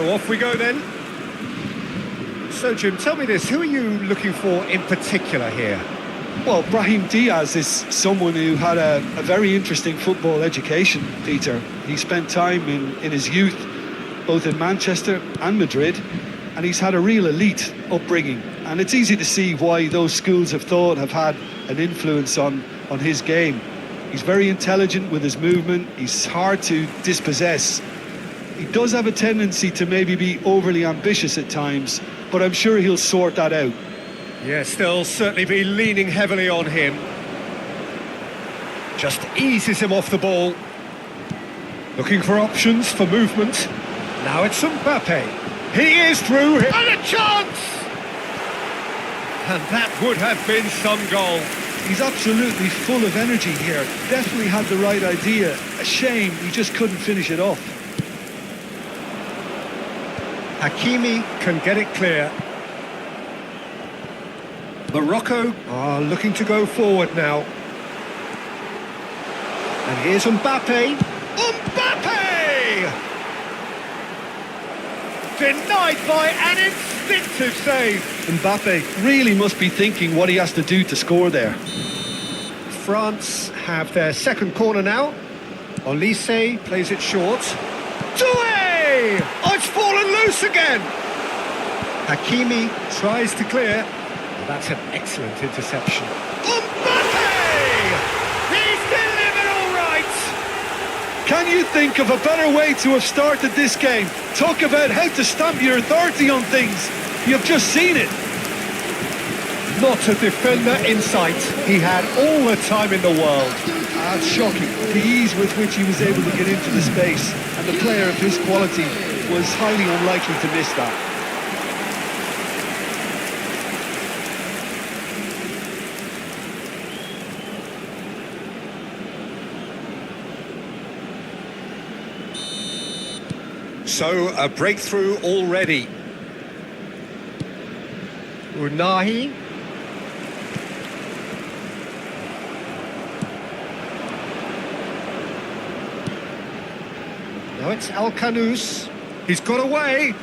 So off we go then. So Jim, tell me this, who are you looking for in particular here? Well, Brahim Diaz is someone who had a very interesting football education, Peter. He spent time in his youth, both in Manchester and Madrid, and he's had a real elite upbringing. And it's easy to see why those schools of thought have had an influence on his game. He's very intelligent with his movement, he's hard to dispossess. He does have a tendency to maybe be overly ambitious at times, but I'm sure he'll sort that out. Yes, they'll certainly be leaning heavily on him. Just eases him off the ball. Looking for options for movement. Now it's Mbappe. He is through, and a chance! And that would have been some goal. He's absolutely full of energy here. Definitely had the right idea. A shame he just couldn't finish it off. Hakimi can get it clear. Morocco are looking to go forward now. And here's Mbappe. Mbappe! Denied by an instinctive save. Mbappe really must be thinking what he has to do to score there. France have their second corner now. Olise plays it short. Doué! Oh, it's fallen loose again! Hakimi tries to clear. That's an excellent interception. Mbappe! He's delivered all right! Can you think of a better way to have started this game? Talk about how to stamp your authority on things. You've just seen it. Not a defender in sight. He had all the time in the world. That's shocking. The ease with which he was able to get into the space, and the player of his quality was highly unlikely to miss that. So, a breakthrough already. Unahi. Now it's Al-Kanous. He's got away.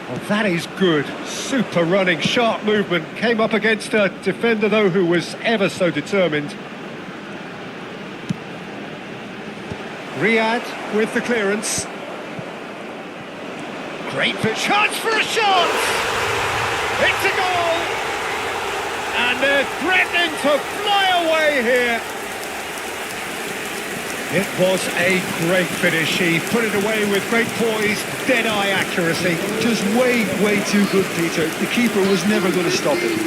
Oh, that is good. Super running, sharp movement. Came up against a defender, though, who was ever so determined. Riyad with the clearance. Great for chance for a shot! It's a goal! And they're threatening to fly away here. It was a great finish. He put it away with great poise, dead-eye accuracy. Just way too good, Peter. The keeper was never going to stop it.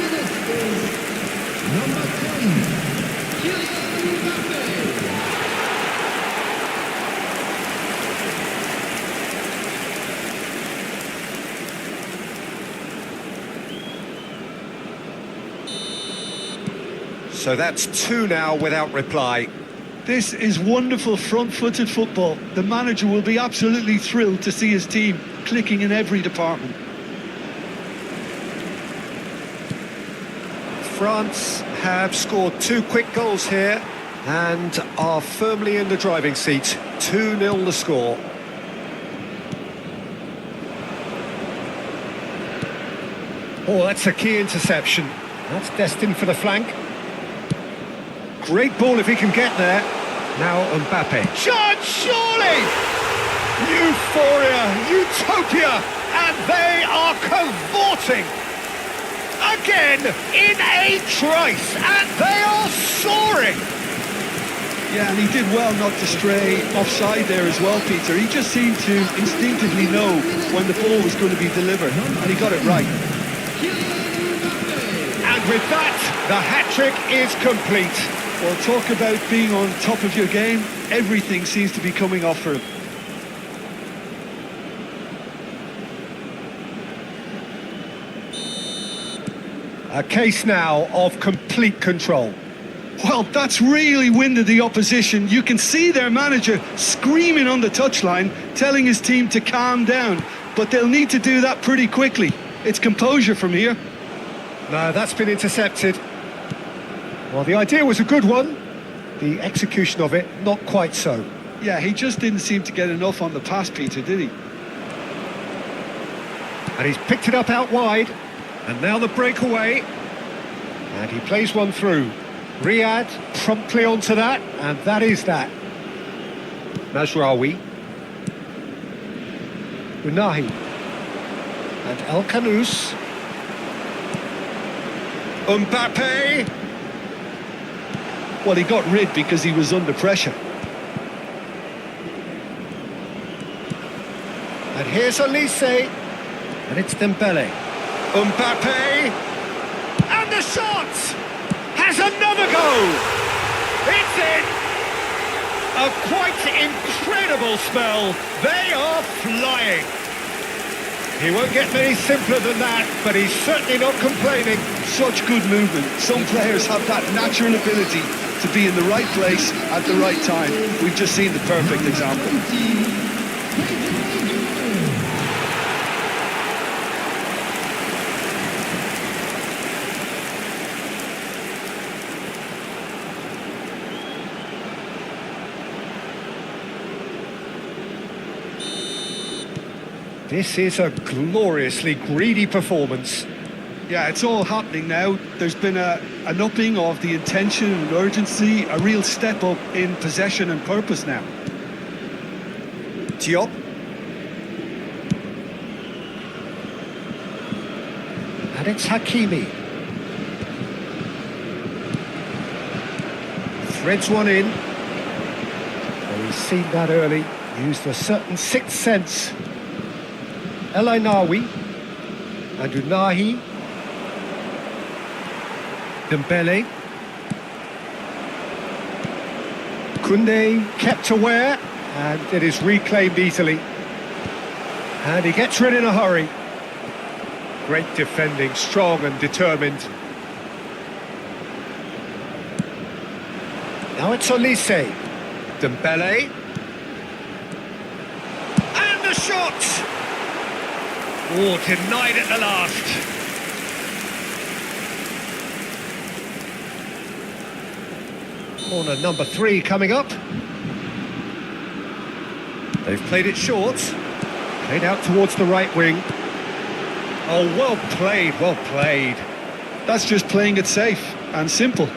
So that's two now without reply. This is wonderful front-footed football. The manager will be absolutely thrilled to see his team clicking in every department. France have scored two quick goals here and are firmly in the driving seat. 2-0 the score. Oh, that's a key interception. That's destined for the flank. Great ball if he can get there. Now Mbappe. Chance, surely! Euphoria, utopia, and they are cavorting. Again, in a trice, and they are soaring. Yeah, and he did well not to stray offside there as well, Peter. He just seemed to instinctively know when the ball was going to be delivered, and he got it right. And with that, the hat-trick is complete. Well, talk about being on top of your game. Everything seems to be coming off for him. A case now of complete control. Well, that's really winded the opposition. You can see their manager screaming on the touchline, telling his team to calm down. But they'll need to do that pretty quickly. It's composure from here. No, that's been intercepted. Well, the idea was a good one. The execution of it, not quite so. Yeah, he just didn't seem to get enough on the pass, Peter, did he? And he's picked it up out wide. And now the breakaway. And he plays one through. Riyad promptly onto that, and that is that. Mazraoui. Unahi. And El Kanous. Mbappe. Well, he got rid because he was under pressure. And here's Elise. And it's Dembele. Mbappe. And the shot! Has another go! It's in! A quite incredible spell. They are flying. He won't get any simpler than that, but he's certainly not complaining. Such good movement. Some players have that natural ability to be in the right place at the right time. We've just seen the perfect example. This is a gloriously greedy performance. Yeah, it's all happening now. There's been an upping of the intention and urgency, a real step up in possession and purpose now. Diop. And it's Hakimi. Threads one in. Oh, he's seen that early. Used a certain sixth sense. El Ainaoui. And Unahi. Dembele. Koundé kept aware, and it is reclaimed easily. And he gets rid in a hurry. Great defending, strong and determined. Now it's Olise. Dembele. And the shot! Oh, denied at the last. Corner number 3 coming up. They've played it short. Played out towards the right wing. Oh, well played, well played. That's just playing it safe and simple.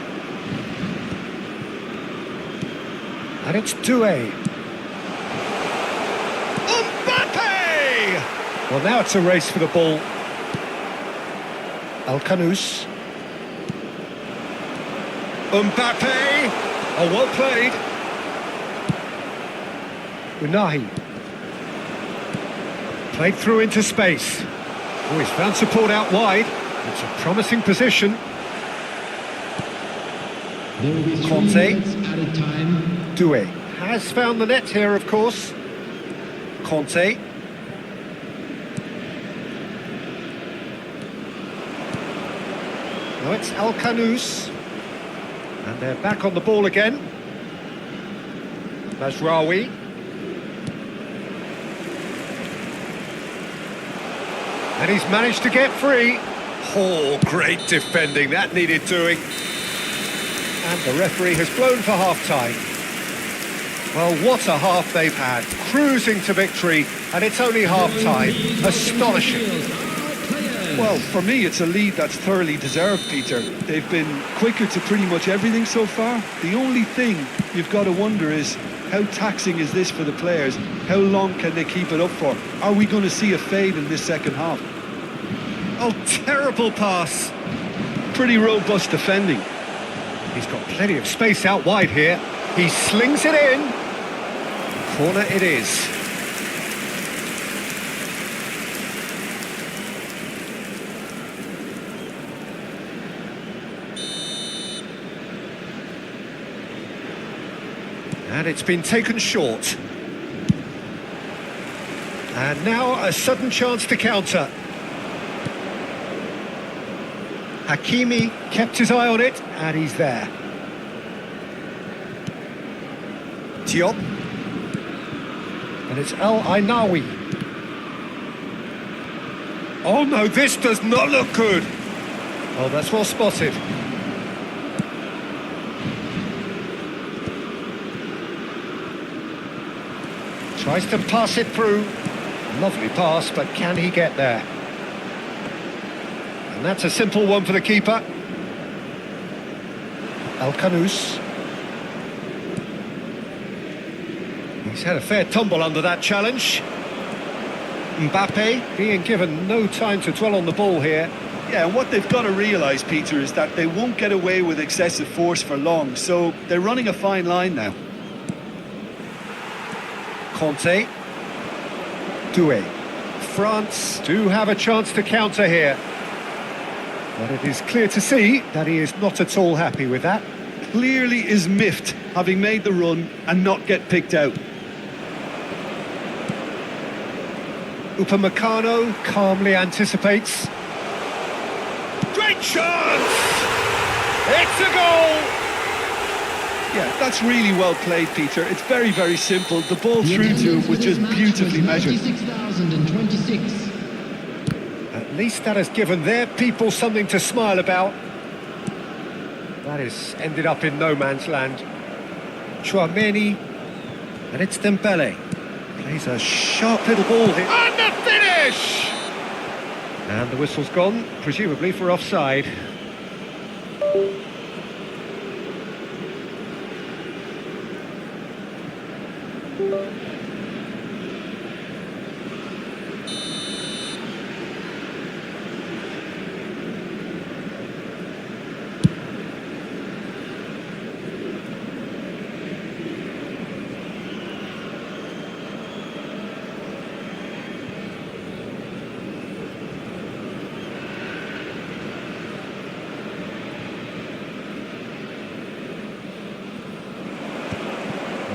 And it's Doué. Mbappe! Well, now it's a race for the ball. El Kanous. Mbappe! Oh, well played. Unahi. Played through into space. Oh, he's found support out wide. It's a promising position. Conte. Doué has found the net here, of course. Conte. Now it's El Kanous. And they're back on the ball again. Mazraoui. And he's managed to get free. Oh, great defending. That needed doing. And the referee has blown for half-time. Well, what a half they've had. Cruising to victory, and it's only half-time. Astonishing. Well, for me, it's a lead that's thoroughly deserved, Peter. They've been quicker to pretty much everything so far. The only thing you've got to wonder is, how taxing is this for the players? How long can they keep it up for? Are we going to see a fade in this second half? Oh, terrible pass. Pretty robust defending. He's got plenty of space out wide here. He slings it in. Corner it is. And it's been taken short. And now a sudden chance to counter. Hakimi kept his eye on it, and he's there. Diop. And it's El Ainaoui. Oh no, this does not look good. Oh, that's well spotted. Tries to pass it through. Lovely pass, but can he get there? And that's a simple one for the keeper. Alcanus. He's had a fair tumble under that challenge. Mbappe being given no time to dwell on the ball here. Yeah, and what they've got to realise, Peter, is that they won't get away with excessive force for long, so they're running a fine line now. Conte. Doué. France do have a chance to counter here. But it is clear to see that he is not at all happy with that. Clearly is miffed, having made the run and not get picked out. Upamecano calmly anticipates. Great chance! It's a goal! Yeah, that's really well played, Peter. It's very, very simple. The ball through to him was just beautifully measured. 96,026. At least that has given their people something to smile about. That has ended up in no man's land. Chouameni, and it's Dembele. Plays a sharp little ball here. And the finish! And the whistle's gone, presumably for offside.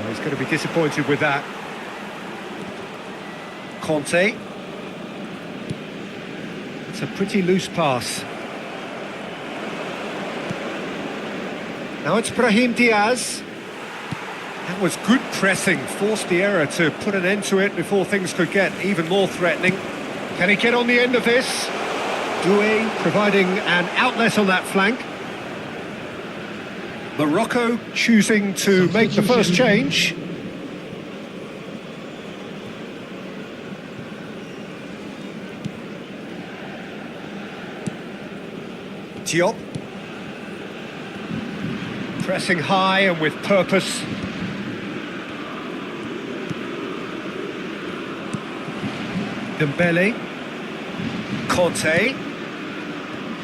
He's going to be disappointed with that. Conte. It's a pretty loose pass. Now it's Brahim Diaz. That was good pressing, forced the error to put an end to it before things could get even more threatening. Can he get on the end of this? Doué providing an outlet on that flank. Morocco choosing to make the first change. Diop. Pressing high and with purpose. Dembele. Conte.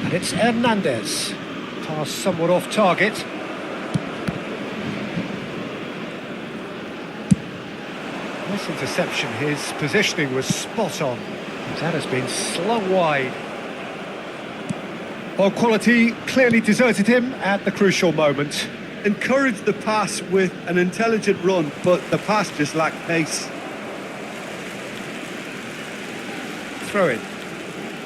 And it's Hernandez. Pass somewhat off target. Nice interception. His positioning was spot on. That has been slung wide. Well, quality clearly deserted him at the crucial moment. Encouraged the pass with an intelligent run, but the pass just lacked pace. Throw in.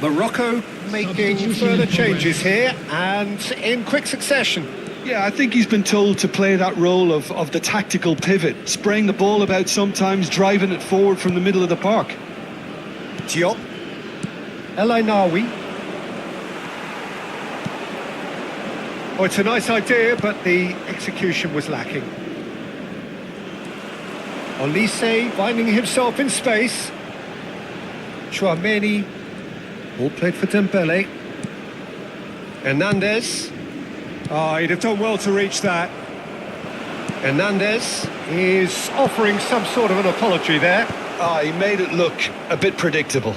Morocco making further changes here and in quick succession. Yeah, I think he's been told to play that role of the tactical pivot, spraying the ball about sometimes, driving it forward from the middle of the park. Diop. El Ainaoui. Oh, it's a nice idea, but the execution was lacking. Olise finding himself in space. Chouameni. Ball played for Dembele. Hernandez. Oh, he'd have done well to reach that. Hernandez is offering some sort of an apology there. He made it look a bit predictable.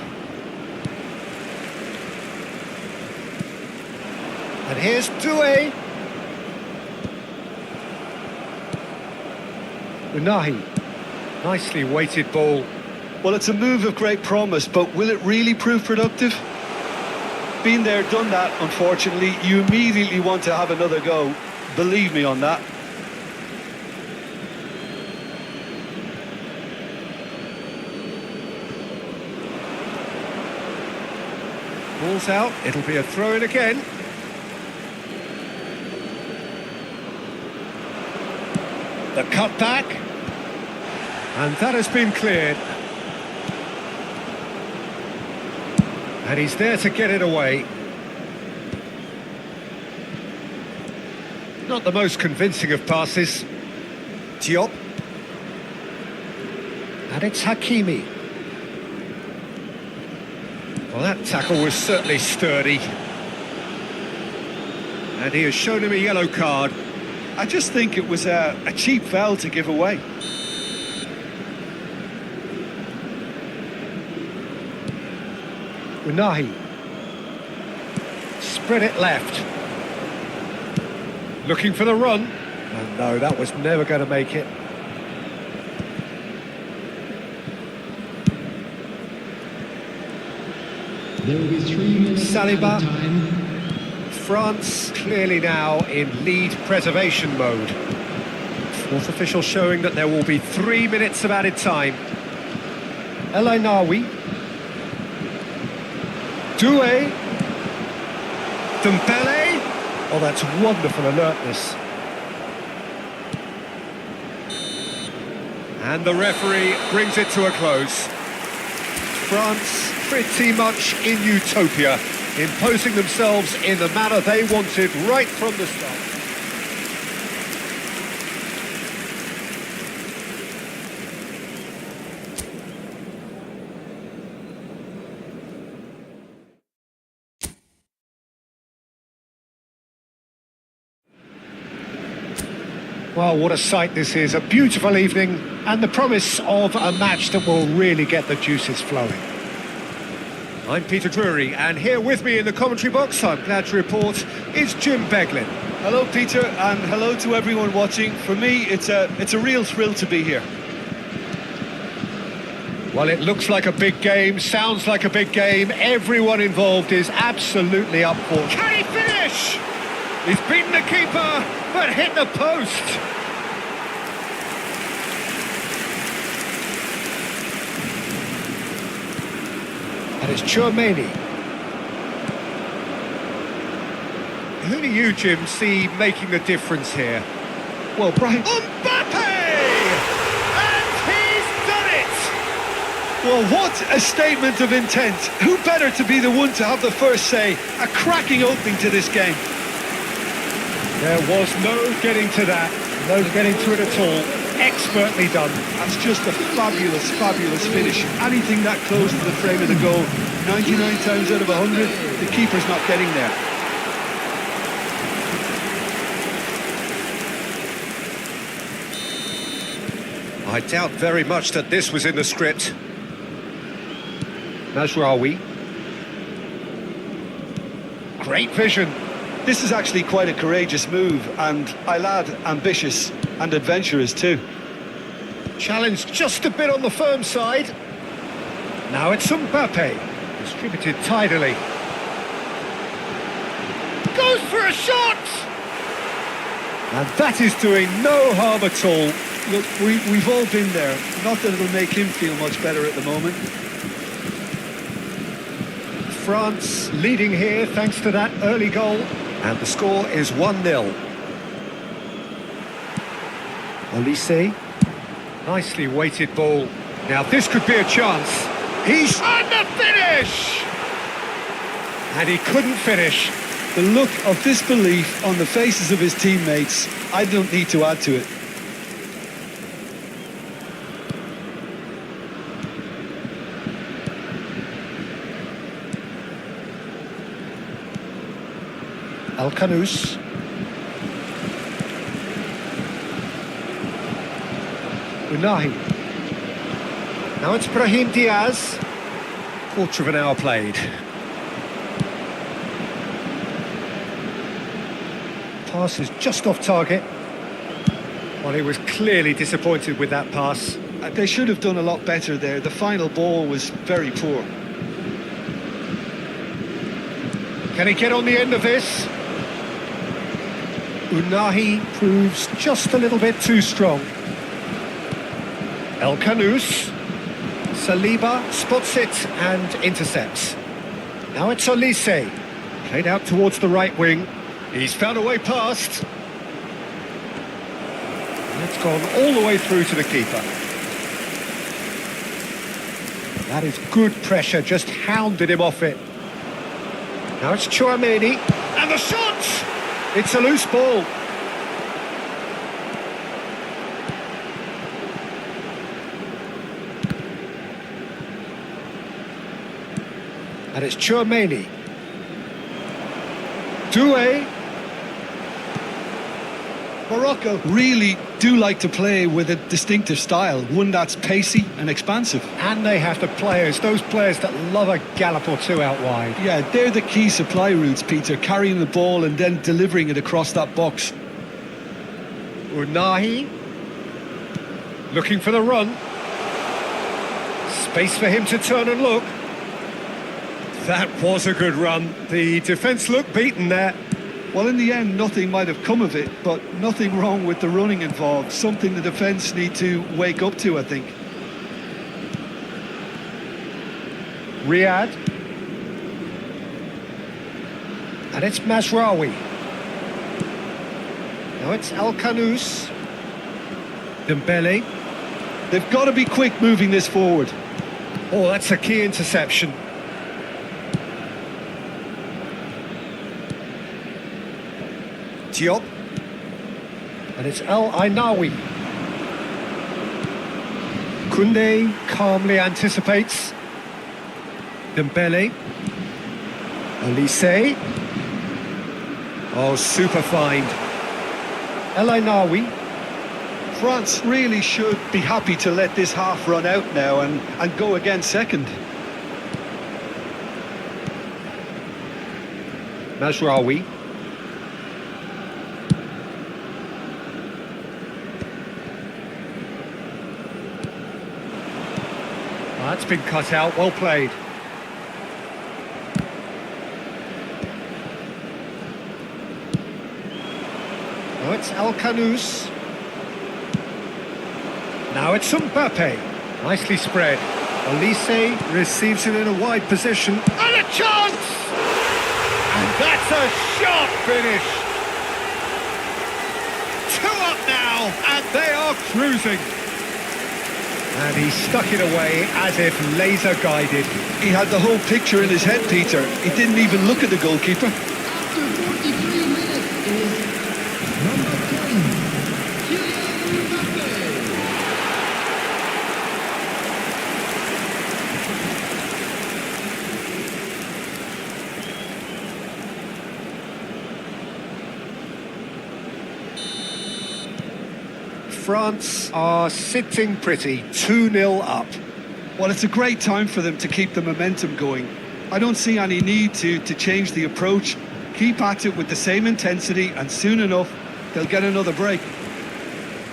And here's Doué. Unahi. Nicely weighted ball. Well, it's a move of great promise, but will it really prove productive? Been there, done that, unfortunately. You immediately want to have another go. Believe me on that. Ball's out. It'll be a throw-in again. The cutback. And that has been cleared. And he's there to get it away. Not the most convincing of passes. Diop. And it's Hakimi. Well, that tackle was certainly sturdy. And he has shown him a yellow card. I just think it was a cheap foul to give away. Unahi. Spread it left. Looking for the run. And no, that was never going to make it. There will be 3 minutes Saliba. of time. France clearly now in lead preservation mode. Fourth official showing that there will be 3 minutes of added time. El Ainawi. Doué. Dembele. Oh, that's wonderful alertness. And the referee brings it to a close. France pretty much in utopia, imposing themselves in the manner they wanted right from the start. Well, what a sight this is. A beautiful evening and the promise of a match that will really get the juices flowing. I'm Peter Drury, and here with me in the commentary box, I'm glad to report, is Jim Beglin. Hello, Peter, and hello to everyone watching. For me, it's a real thrill to be here. Well, it looks like a big game, sounds like a big game. Everyone involved is absolutely up for it. Can he finish? He's beaten the keeper, but hit the post. And it's Chouameni. Who do you, Jim, see making the difference here? Well, Brian... Mbappe! And he's done it! Well, what a statement of intent. Who better to be the one to have the first say? A cracking opening to this game. There was no getting to that, no getting to it at all. Expertly done. That's just a fabulous, fabulous finish. Anything that close to the frame of the goal, 99 times out of 100, the keeper's not getting there. I doubt very much that this was in the script. Mazraoui. Great vision. This is actually quite a courageous move, and I'll add ambitious and adventurous too. Challenged just a bit on the firm side. Now it's Mbappe. Distributed tidily. Goes for a shot! And that is doing no harm at all. Look, we've all been there. Not that it'll make him feel much better at the moment. France leading here thanks to that early goal. And the score is 1-0. Olise. Nicely weighted ball. Now this could be a chance. He's on the finish! And he couldn't finish. The look of disbelief on the faces of his teammates, I don't need to add to it. El Canous. Unahi. Now it's Brahim Diaz. Quarter of an hour played. Pass is just off target. Well, he was clearly disappointed with that pass. They should have done a lot better there. The final ball was very poor. Can he get on the end of this? Unahi proves just a little bit too strong. El Canous. Saliba spots it and intercepts. Now it's Olise. Played out towards the right wing. He's found a way past. And it's gone all the way through to the keeper. That is good pressure, just hounded him off it. Now it's Chouameni. And the shot! It's a loose ball. And it's Chouameni. Doué. Morocco really do like to play with a distinctive style, one that's pacey and expansive. And they have the players, those players that love a gallop or two out wide. Yeah, they're the key supply routes, Peter, carrying the ball and then delivering it across that box. Unahi, looking for the run. Space for him to turn and look. That was a good run. The defence looked beaten there. Well, in the end, nothing might have come of it, but nothing wrong with the running involved. Something the defence need to wake up to, I think. Riyadh. And it's Mazraoui. Now it's El Kanous. Dembele. They've got to be quick moving this forward. Oh, that's a key interception. Diop. And it's El Ainawi. Koundé calmly anticipates. Dembele. Olise. Oh, super find. El Ainawi. France really should be happy to let this half run out now and go again second. Mazraoui. That's been cut out, well played. Now it's El Kanous. Now it's Mbappe. Nicely spread. Olise receives it in a wide position. And a chance! And that's a sharp finish. 2 up now, and they are cruising. And he stuck it away as if laser guided. He had the whole picture in his head, Peter. He didn't even look at the goalkeeper. After 43 minutes is number 10, Kylian Mbappe. France are sitting pretty, 2-0 up. Well, it's a great time for them to keep the momentum going. I don't see any need to change the approach. Keep at it with the same intensity, and soon enough, they'll get another break.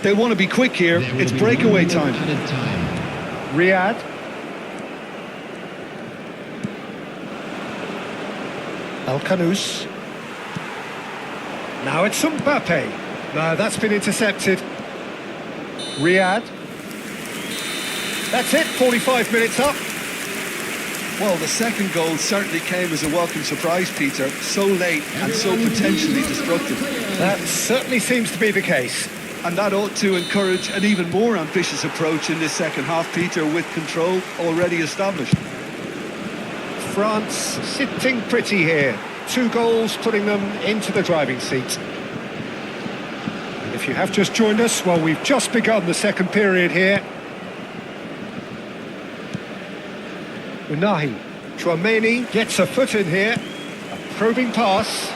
They'll want to be quick here. There will It's be breakaway 1 minute time. added time. Riyadh. El Kanous. Now it's Mbappe. No, that's been intercepted. Riyadh. That's it, 45 minutes up. Well, the second goal certainly came as a welcome surprise, Peter. So late and so potentially destructive. That certainly seems to be the case. And that ought to encourage an even more ambitious approach in this second half, Peter, with control already established. France sitting pretty here. 2 goals putting them into the driving seat. And if you have just joined us, well, we've just begun the second period here. Unahi. Chouameni gets a foot in here. A probing pass.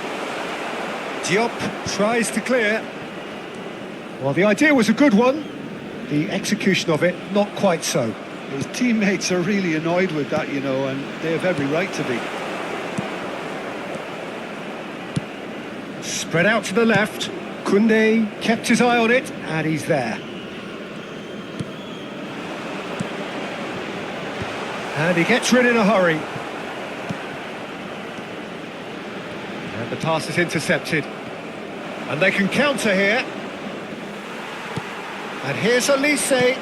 Diop tries to clear. Well, the idea was a good one. The execution of it, not quite so. His teammates are really annoyed with that, you know, and they have every right to be. Spread out to the left. Koundé kept his eye on it, and he's there. And he gets rid in a hurry. And the pass is intercepted. And they can counter here. And here's Olise.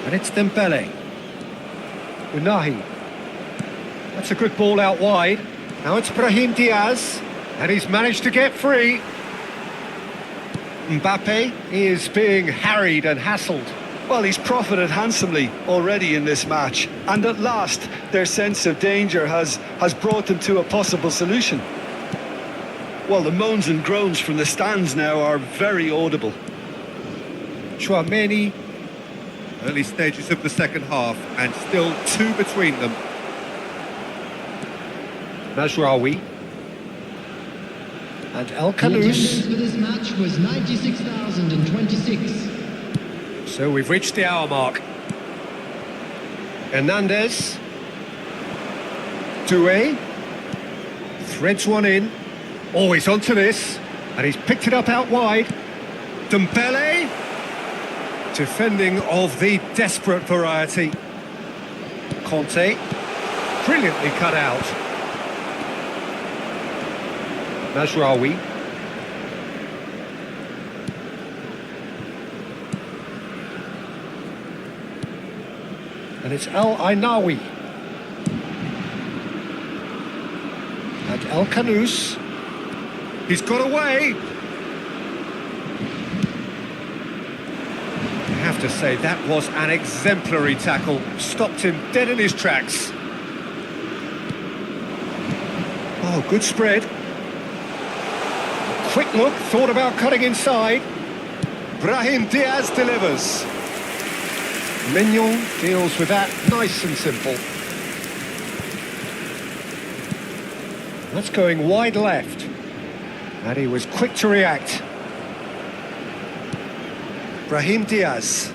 And it's Dembele. Unahi. That's a good ball out wide. Now it's Brahim Diaz. And he's managed to get free. Mbappe is being harried and hassled. Well, he's profited handsomely already in this match. And at last, their sense of danger has brought them to a possible solution. Well, the moans and groans from the stands now are very audible. Chouameni. Early stages of the second half, and still 2 between them. Mazraoui. And El The attendance Kanous. for this match was 96,000. So we've reached the hour mark. Hernandez. Doué. Threads one in. Oh, he's onto this. And he's picked it up out wide. Dembele. Defending of the desperate variety. Conte. Brilliantly cut out. Mazraoui. And it's El Ainaoui. And El Kanous. He's got away. I have to say, that was an exemplary tackle. Stopped him dead in his tracks. Oh, good spread. Quick look, thought about cutting inside. Brahim Diaz delivers. Mignon deals with that nice and simple. That's going wide left. And he was quick to react. Brahim Diaz.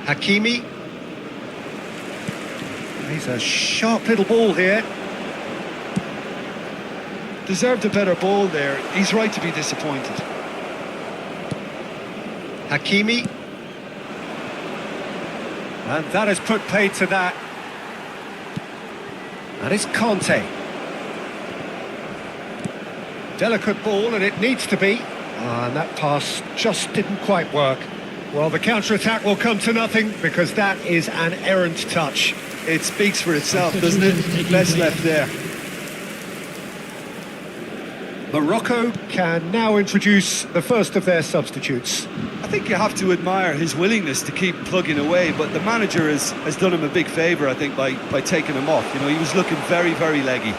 Hakimi. He's a sharp little ball here. Deserved a better ball there. He's right to be disappointed. Hakimi. And that has put paid to that. And it's Conte. Delicate ball, and it needs to be. And that pass just didn't quite work. Well, the counter-attack will come to nothing because that is an errant touch. It speaks for itself, doesn't it? Less left there. Morocco can now introduce the first of their substitutes. I think you have to admire his willingness to keep plugging away, but the manager has done him a big favour, I think, by taking him off. You know, he was looking very, very leggy.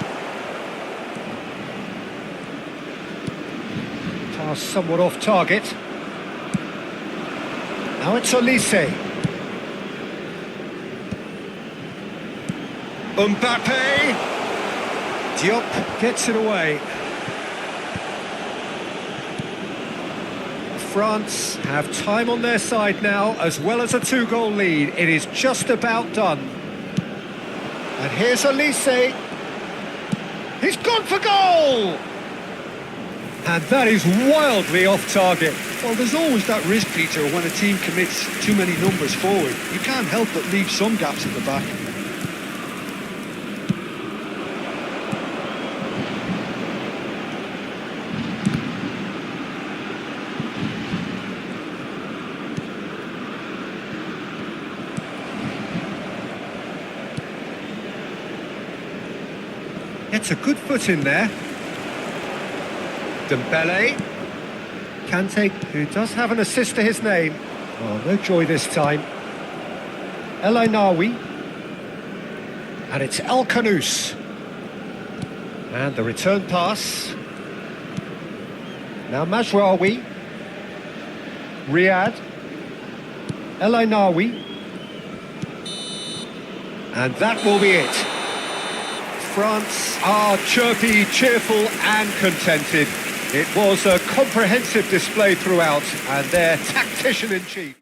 Pass somewhat off target. Now it's Olise. Mbappe. Diop gets it away. France have time on their side now, as well as a 2-goal lead. It is just about done. And here's Olise. He's gone for goal! And that is wildly off target. Well, there's always that risk, Peter, when a team commits too many numbers forward. You can't help but leave some gaps at the back. Gets a good foot in there. Dembele. Kante, who does have an assist to his name. Oh, no joy this time. El Ainaoui. And it's El Kanous. And the return pass. Now Mazraoui. Riyad. El Ainaoui. And that will be it. France are chirpy, cheerful and contented. It was a comprehensive display throughout, and their tactician-in-chief.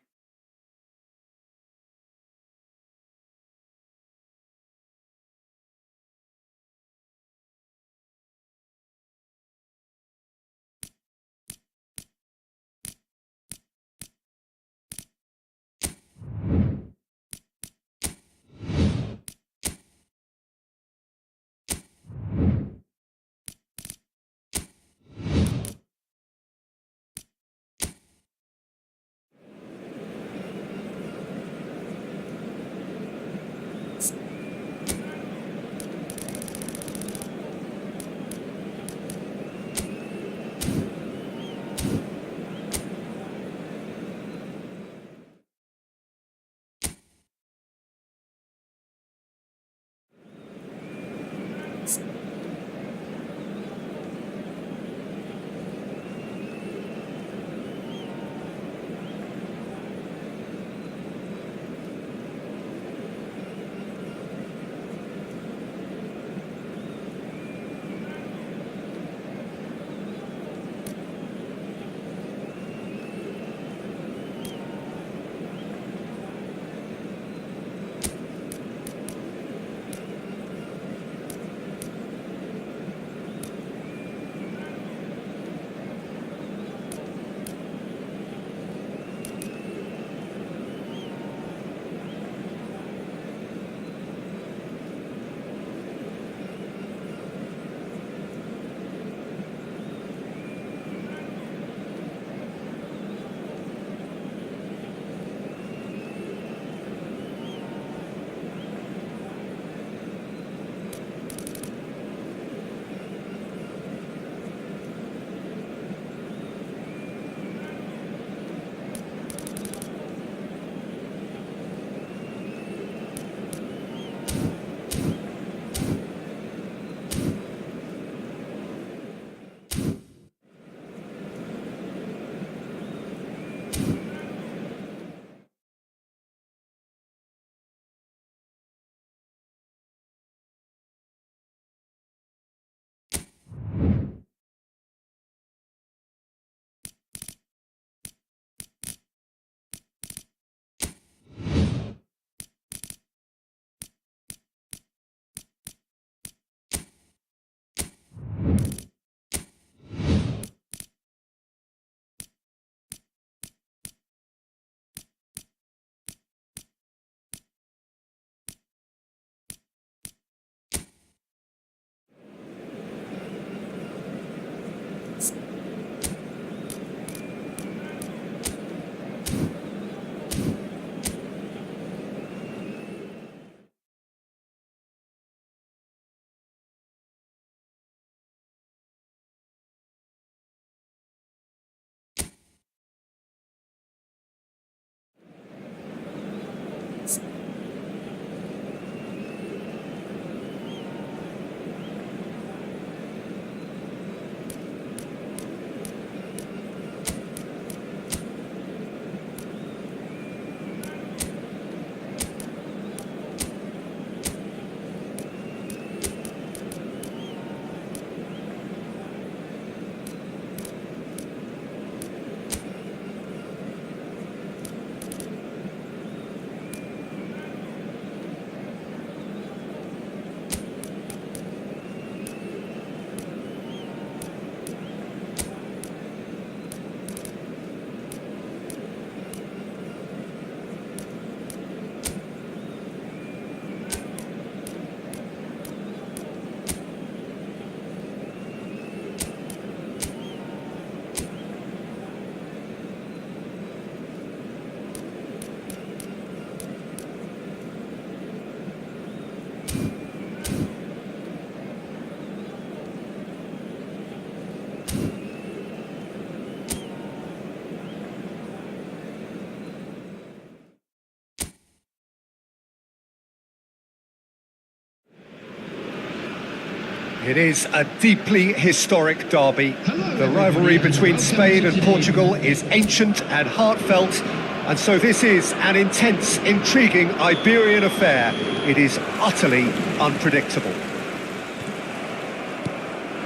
It is a deeply historic derby. The rivalry between Spain and Portugal is ancient and heartfelt, and so this is an intense, intriguing Iberian affair. It is utterly unpredictable.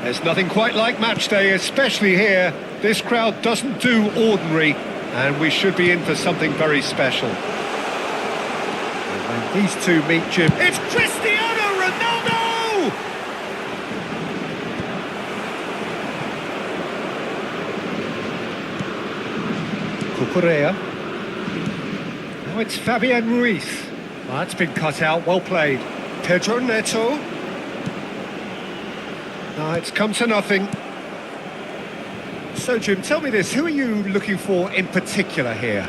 There's nothing quite like match day, especially here. This crowd doesn't do ordinary, and we should be in for something very special. And when these two meet, Jim, it's Cristiano Ronaldo! Cucurella. Now it's Fabian Ruiz. Well, that's been cut out, well played. Pedro Neto. No, it's come to nothing. So, Jim, tell me this, who are you looking for in particular here?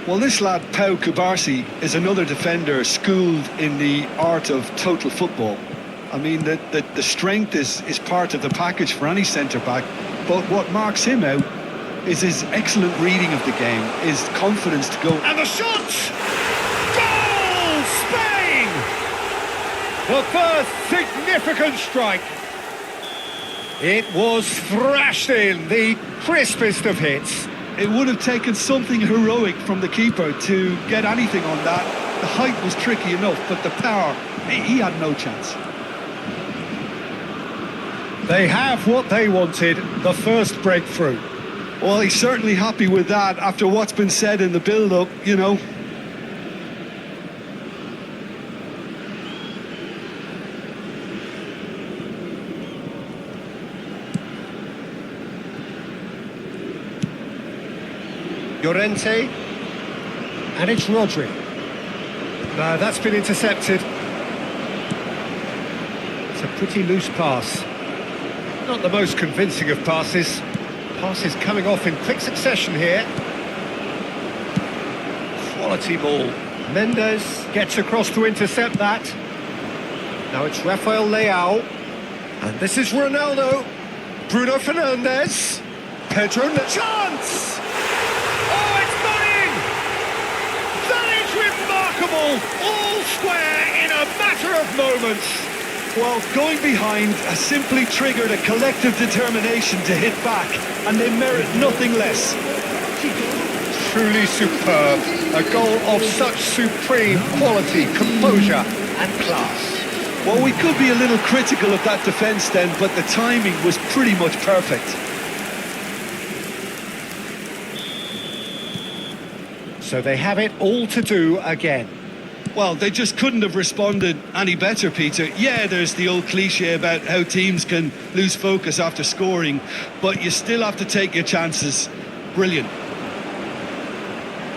Well, this lad, Pau Cubarsí, is another defender schooled in the art of total football. I mean, the strength is part of the package for any centre-back, but what marks him out is his excellent reading of the game, his confidence to go... And the shot! Goal! Spain! The first significant strike. It was thrashed in, the crispest of hits. It would have taken something heroic from the keeper to get anything on that. The height was tricky enough, but the power, he had no chance. They have what they wanted, the first breakthrough. Well, he's certainly happy with that after what's been said in the build-up, you know. Llorente, and it's Rodri. No, that's been intercepted. It's a pretty loose pass. Not the most convincing of passes. Passes coming off in quick succession here. Quality ball. Mendes gets across to intercept that. Now it's Rafael Leao. And this is Ronaldo. Bruno Fernandes. Pedro Chance! Oh, it's not in! That is remarkable! All square in a matter of moments. Well, going behind has simply triggered a collective determination to hit back, and they merit nothing less. Truly superb. A goal of such supreme quality, composure and class. Well, we could be a little critical of that defence then, but the timing was pretty much perfect. So they have it all to do again. Well, they just couldn't have responded any better, Peter. Yeah, there's the old cliche about how teams can lose focus after scoring, but you still have to take your chances. Brilliant.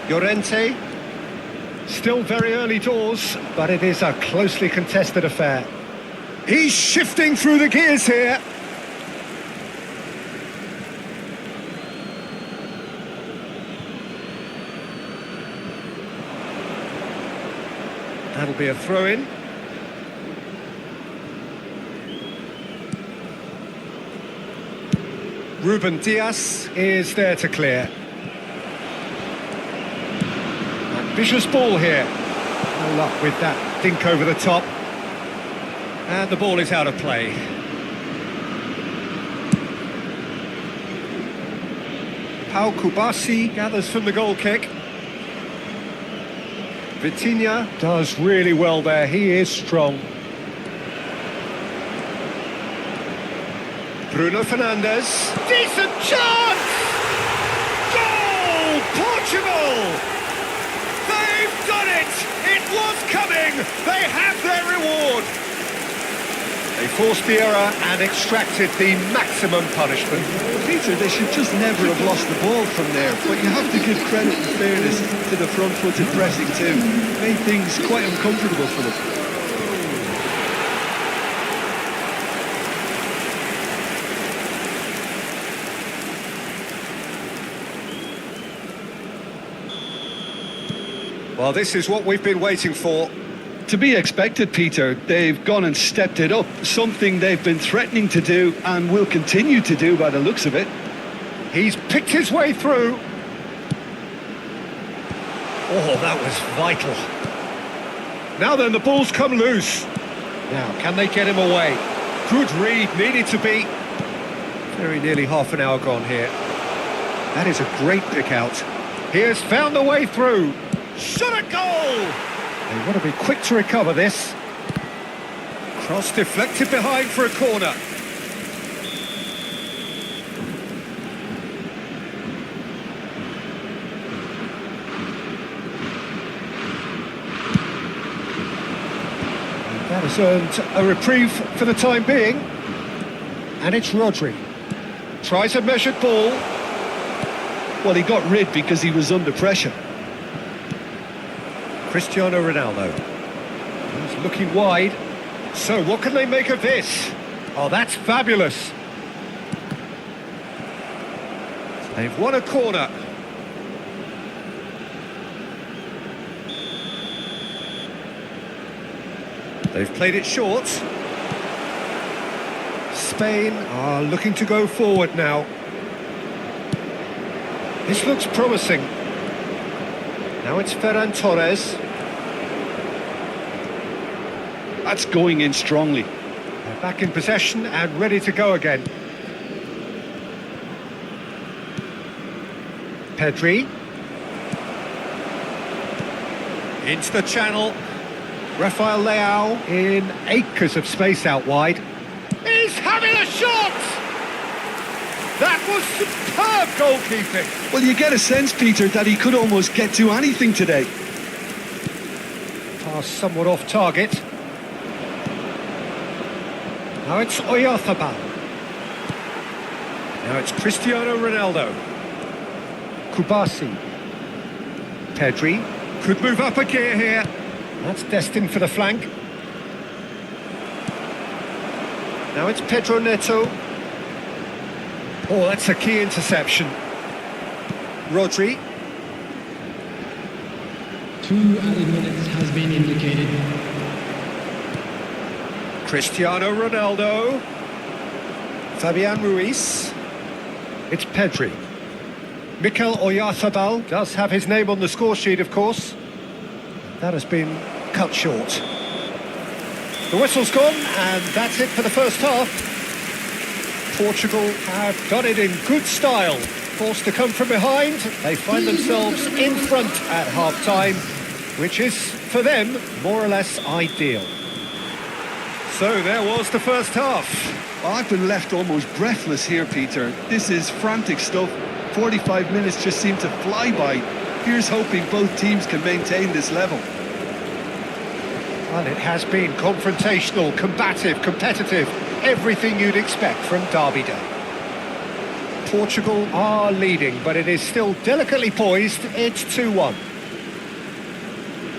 Llorente, still very early doors, but it is a closely contested affair. He's shifting through the gears here. That'll be a throw-in. Ruben Dias is there to clear. Ambitious ball here. No luck with that dink over the top. And the ball is out of play. Pau Cubarsí gathers from the goal kick. Vitinha does really well there, he is strong. Bruno Fernandes, decent chance! Goal! Portugal! They've done it! It was coming! They have their reward! They forced the error and extracted the maximum punishment. Peter, they should just never have lost the ball from there, but you have to give credit and fairness to the front-footed pressing too. Made things quite uncomfortable for them. Well, this is what we've been waiting for. To be expected, Peter. They've gone and stepped it up, something they've been threatening to do and will continue to do by the looks of it. He's picked his way through. Oh, that was vital. Now then, the ball's come loose. Now, can they get him away? Good read, needed to be. Very nearly half an hour gone here. That is a great pick out. He has found the way through. Shot a goal! They want to be quick to recover this. Cross deflected behind for a corner. And that has earned a reprieve for the time being. And it's Rodri. Tries a measured ball. Well, he got rid because he was under pressure. Cristiano Ronaldo. He's looking wide. So what can they make of this? Oh, that's fabulous. They've won a corner. They've played it short. Spain are looking to go forward now. This looks promising. Now it's Ferran Torres. That's going in strongly. They're back in possession and ready to go again. Pedri. Into the channel. Rafael Leao in acres of space out wide. He's having a shot! That was superb goalkeeping. Well, you get a sense, Peter, that he could almost get to anything today. Pass somewhat off target. Now it's Oyarzabal. Now it's Cristiano Ronaldo. Kubasi. Pedri. Could move up a gear here. That's destined for the flank. Now it's Pedro Neto. Oh, that's a key interception. Rodri. 2 added minutes has been indicated. Cristiano Ronaldo. Fabian Ruiz. It's Pedri. Mikel Oyarzabal does have his name on the score sheet, of course. That has been cut short. The whistle's gone, and that's it for the first half. Portugal have done it in good style. Forced to come from behind, they find themselves in front at half-time, which is, for them, more or less ideal. So there was the first half. Well, I've been left almost breathless here, Peter. This is frantic stuff. 45 minutes just seem to fly by. Here's hoping both teams can maintain this level. Well, it has been confrontational, combative, competitive, everything you'd expect from Derby Day. Portugal are leading, but it is still delicately poised. It's 2-1.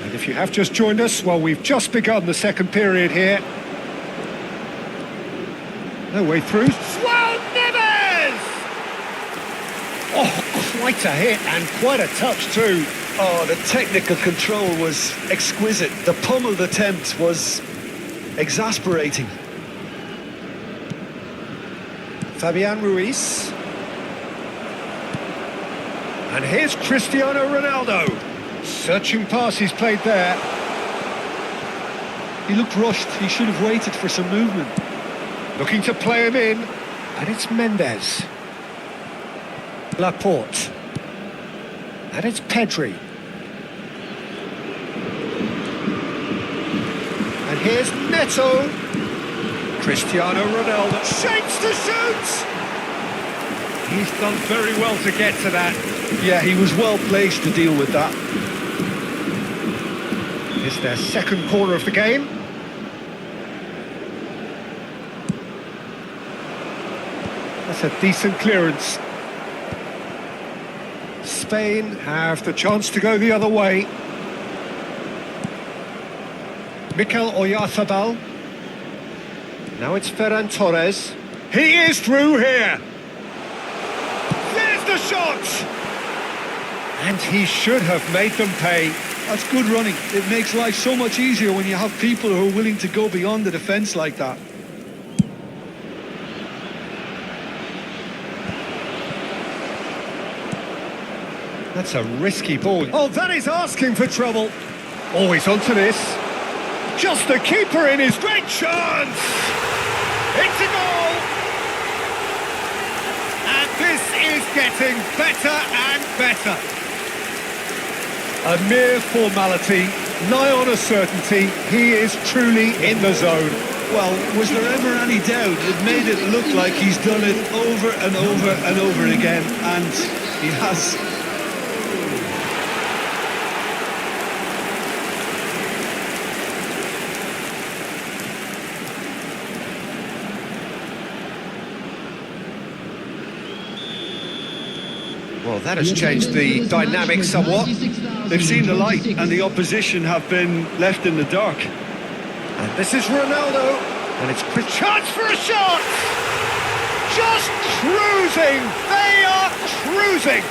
And if you have just joined us, well, we've just begun the second period here. No way through. Well, Neves! Oh, quite a hit and quite a touch too. Oh, the technical control was exquisite. The pummeled attempt was exasperating. Fabian Ruiz. And here's Cristiano Ronaldo. Searching pass he's played there. He looked rushed. He should have waited for some movement. Looking to play him in. And it's Mendes. Laporte. And it's Pedri. And here's Neto. Cristiano Ronaldo shapes to shoot! He's done very well to get to that. Yeah, he was well placed to deal with that. It's their second corner of the game. That's a decent clearance. Spain have the chance to go the other way. Mikel Oyarzabal. Now it's Ferran Torres. He is through here. There's the shot! And he should have made them pay. That's good running. It makes life so much easier when you have people who are willing to go beyond the defence like that. That's a risky ball. Oh, that is asking for trouble. Always onto this. Just the keeper in his great chance! It's a goal! And this is getting better and better. A mere formality, nigh on a certainty, he is truly in the zone. Well, was there ever any doubt? It made it look like he's done it over and over and over again, and he has. Well, that has changed the dynamic somewhat. They've seen the light, and the opposition have been left in the dark. And this is Ronaldo, and it's chance for a shot! Just cruising! They are cruising!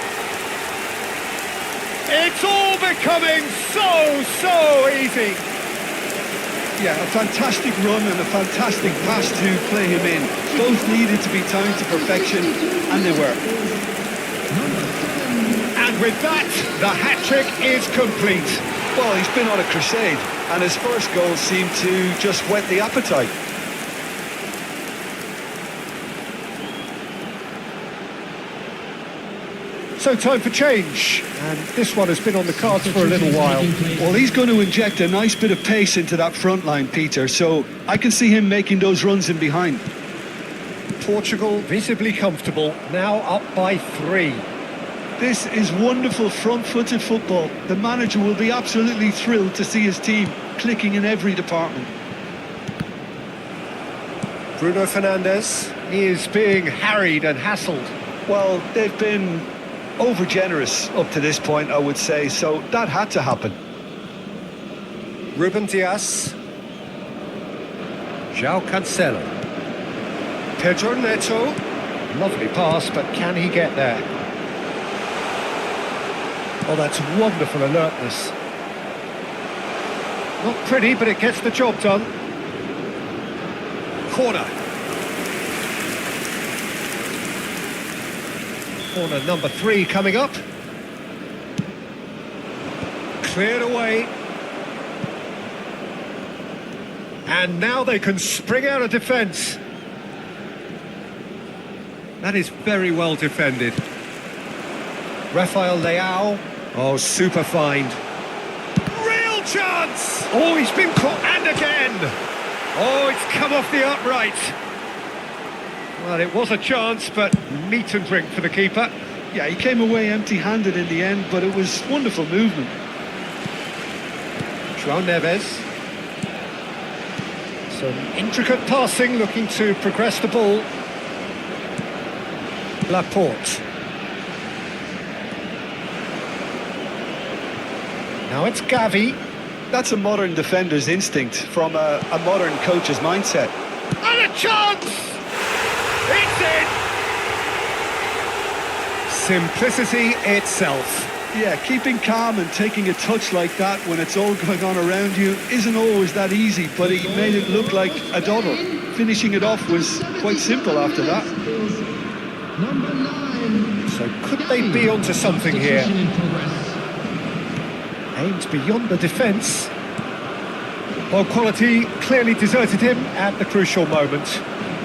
It's all becoming so easy! Yeah, a fantastic run and a fantastic pass to play him in. Both needed to be timed to perfection, and they were. And with that, the hat-trick is complete. Well, he's been on a crusade, and his first goal seemed to just whet the appetite. So time for change, and this one has been on the cards for a little while. Well, he's going to inject a nice bit of pace into that front line, Peter, so I can see him making those runs in behind. Portugal visibly comfortable, now up by 3. This is wonderful front-footed football. The manager will be absolutely thrilled to see his team clicking in every department. Bruno Fernandes, he is being harried and hassled. Well, they've been over-generous up to this point, I would say, so that had to happen. Ruben Dias. João Cancelo. Pedro Neto. Lovely pass, but can he get there? Oh, that's wonderful alertness. Not pretty, but it gets the job done. Corner. Corner number 3 coming up. Cleared away. And now they can spring out of defence. That is very well defended. Rafael Leao. Oh, super find. Real chance! Oh, he's been caught, and again! Oh, it's come off the upright. Well, it was a chance, but meat and drink for the keeper. Yeah, he came away empty-handed in the end, but it was wonderful movement. João Neves. Some intricate passing, looking to progress the ball. Laporte. Now it's Gavi. That's a modern defender's instinct from a modern coach's mindset. And a chance! It's in! Simplicity itself. Yeah, keeping calm and taking a touch like that when it's all going on around you isn't always that easy, but he made it look like a doddle. Finishing it off was quite simple after that. Number 9. So could they be onto something here? Aimed beyond the defence. Well, quality clearly deserted him at the crucial moment.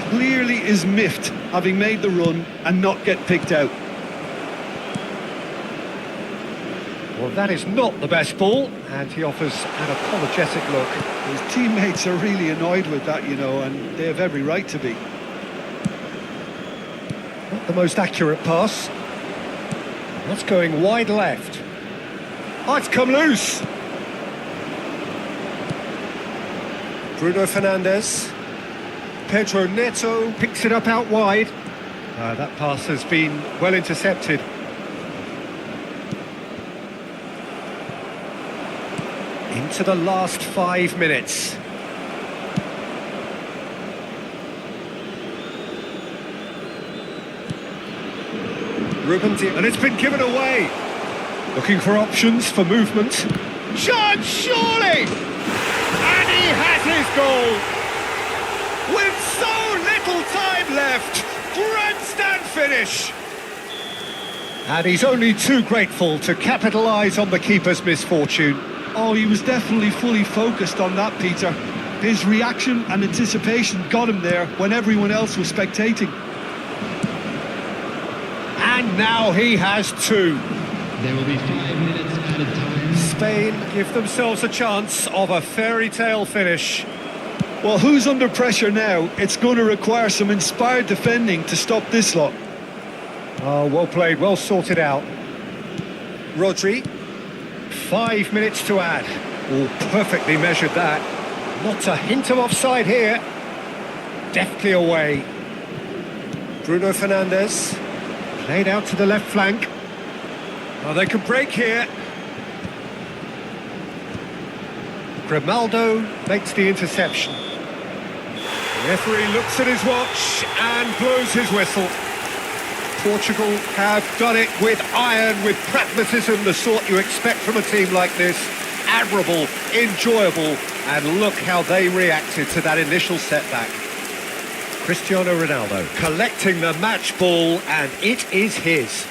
Clearly is miffed, having made the run and not get picked out. Well, that is not the best ball, and he offers an apologetic look. His teammates are really annoyed with that, you know, and they have every right to be. Not the most accurate pass. That's going wide left. Oh, it's come loose. Bruno Fernandes. Pedro Neto picks it up out wide. That pass has been well intercepted. Into the last 5 minutes. Ruben Dias, and it's been given away. Looking for options for movement. Chance, surely! And he has his goal! With so little time left, grandstand finish! And he's only too grateful to capitalise on the keeper's misfortune. Oh, he was definitely fully focused on that, Peter. His reaction and anticipation got him there when everyone else was spectating. And now he has two. There will be 5 minutes added time. Spain give themselves a chance of a fairy tale finish. Well, who's under pressure now? It's going to require some inspired defending to stop this lot. Oh, well played, well sorted out. Rodri, 5 minutes to add. Oh, perfectly measured that. Not a hint of offside here. Deftly away. Bruno Fernandes, played out to the left flank. Oh, they could break here. Grimaldo makes the interception. The referee looks at his watch and blows his whistle. Portugal have done it with iron, with pragmatism, the sort you expect from a team like this. Admirable, enjoyable, and look how they reacted to that initial setback. Cristiano Ronaldo collecting the match ball, and it is his.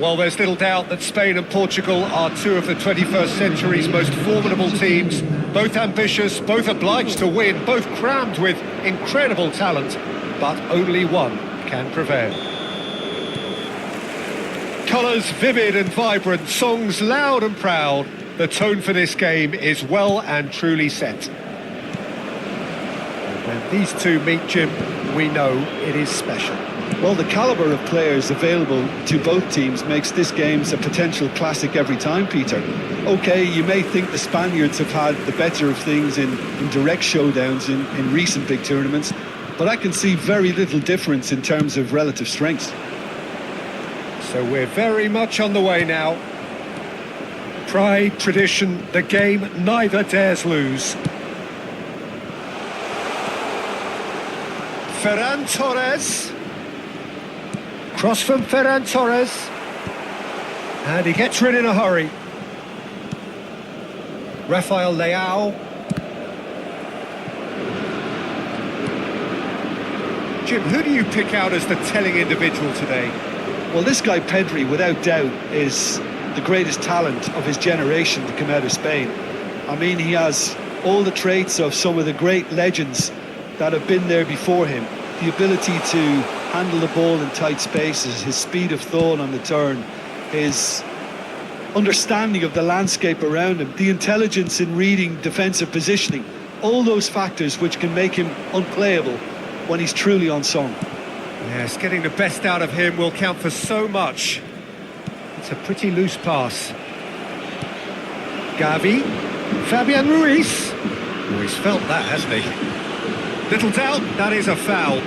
Well, there's little doubt that Spain and Portugal are two of the 21st century's most formidable teams. Both ambitious, both obliged to win, both crammed with incredible talent, but only one can prevail. Colours vivid and vibrant, songs loud and proud. The tone for this game is well and truly set. And when these two meet, Jim, we know it is special. Well, the calibre of players available to both teams makes this game a potential classic every time, Peter. OK, you may think the Spaniards have had the better of things in direct showdowns in recent big tournaments, but I can see very little difference in terms of relative strengths. So we're very much on the way now. Pride, tradition, the game neither dares lose. Ferran Torres. Cross from Ferran Torres. And he gets rid in a hurry. Rafael Leao. Jim, who do you pick out as the telling individual today? Well, this guy Pedri, without doubt, is the greatest talent of his generation to come out of Spain. I mean, he has all the traits of some of the great legends that have been there before him. The ability to handle the ball in tight spaces, his speed of thought on the turn, his understanding of the landscape around him, the intelligence in reading defensive positioning, all those factors which can make him unplayable when he's truly on song. Yes, getting the best out of him will count for so much. It's a pretty loose pass. Gavi, Fabian Ruiz. Oh, he's felt that, hasn't he? Little doubt, that is a foul.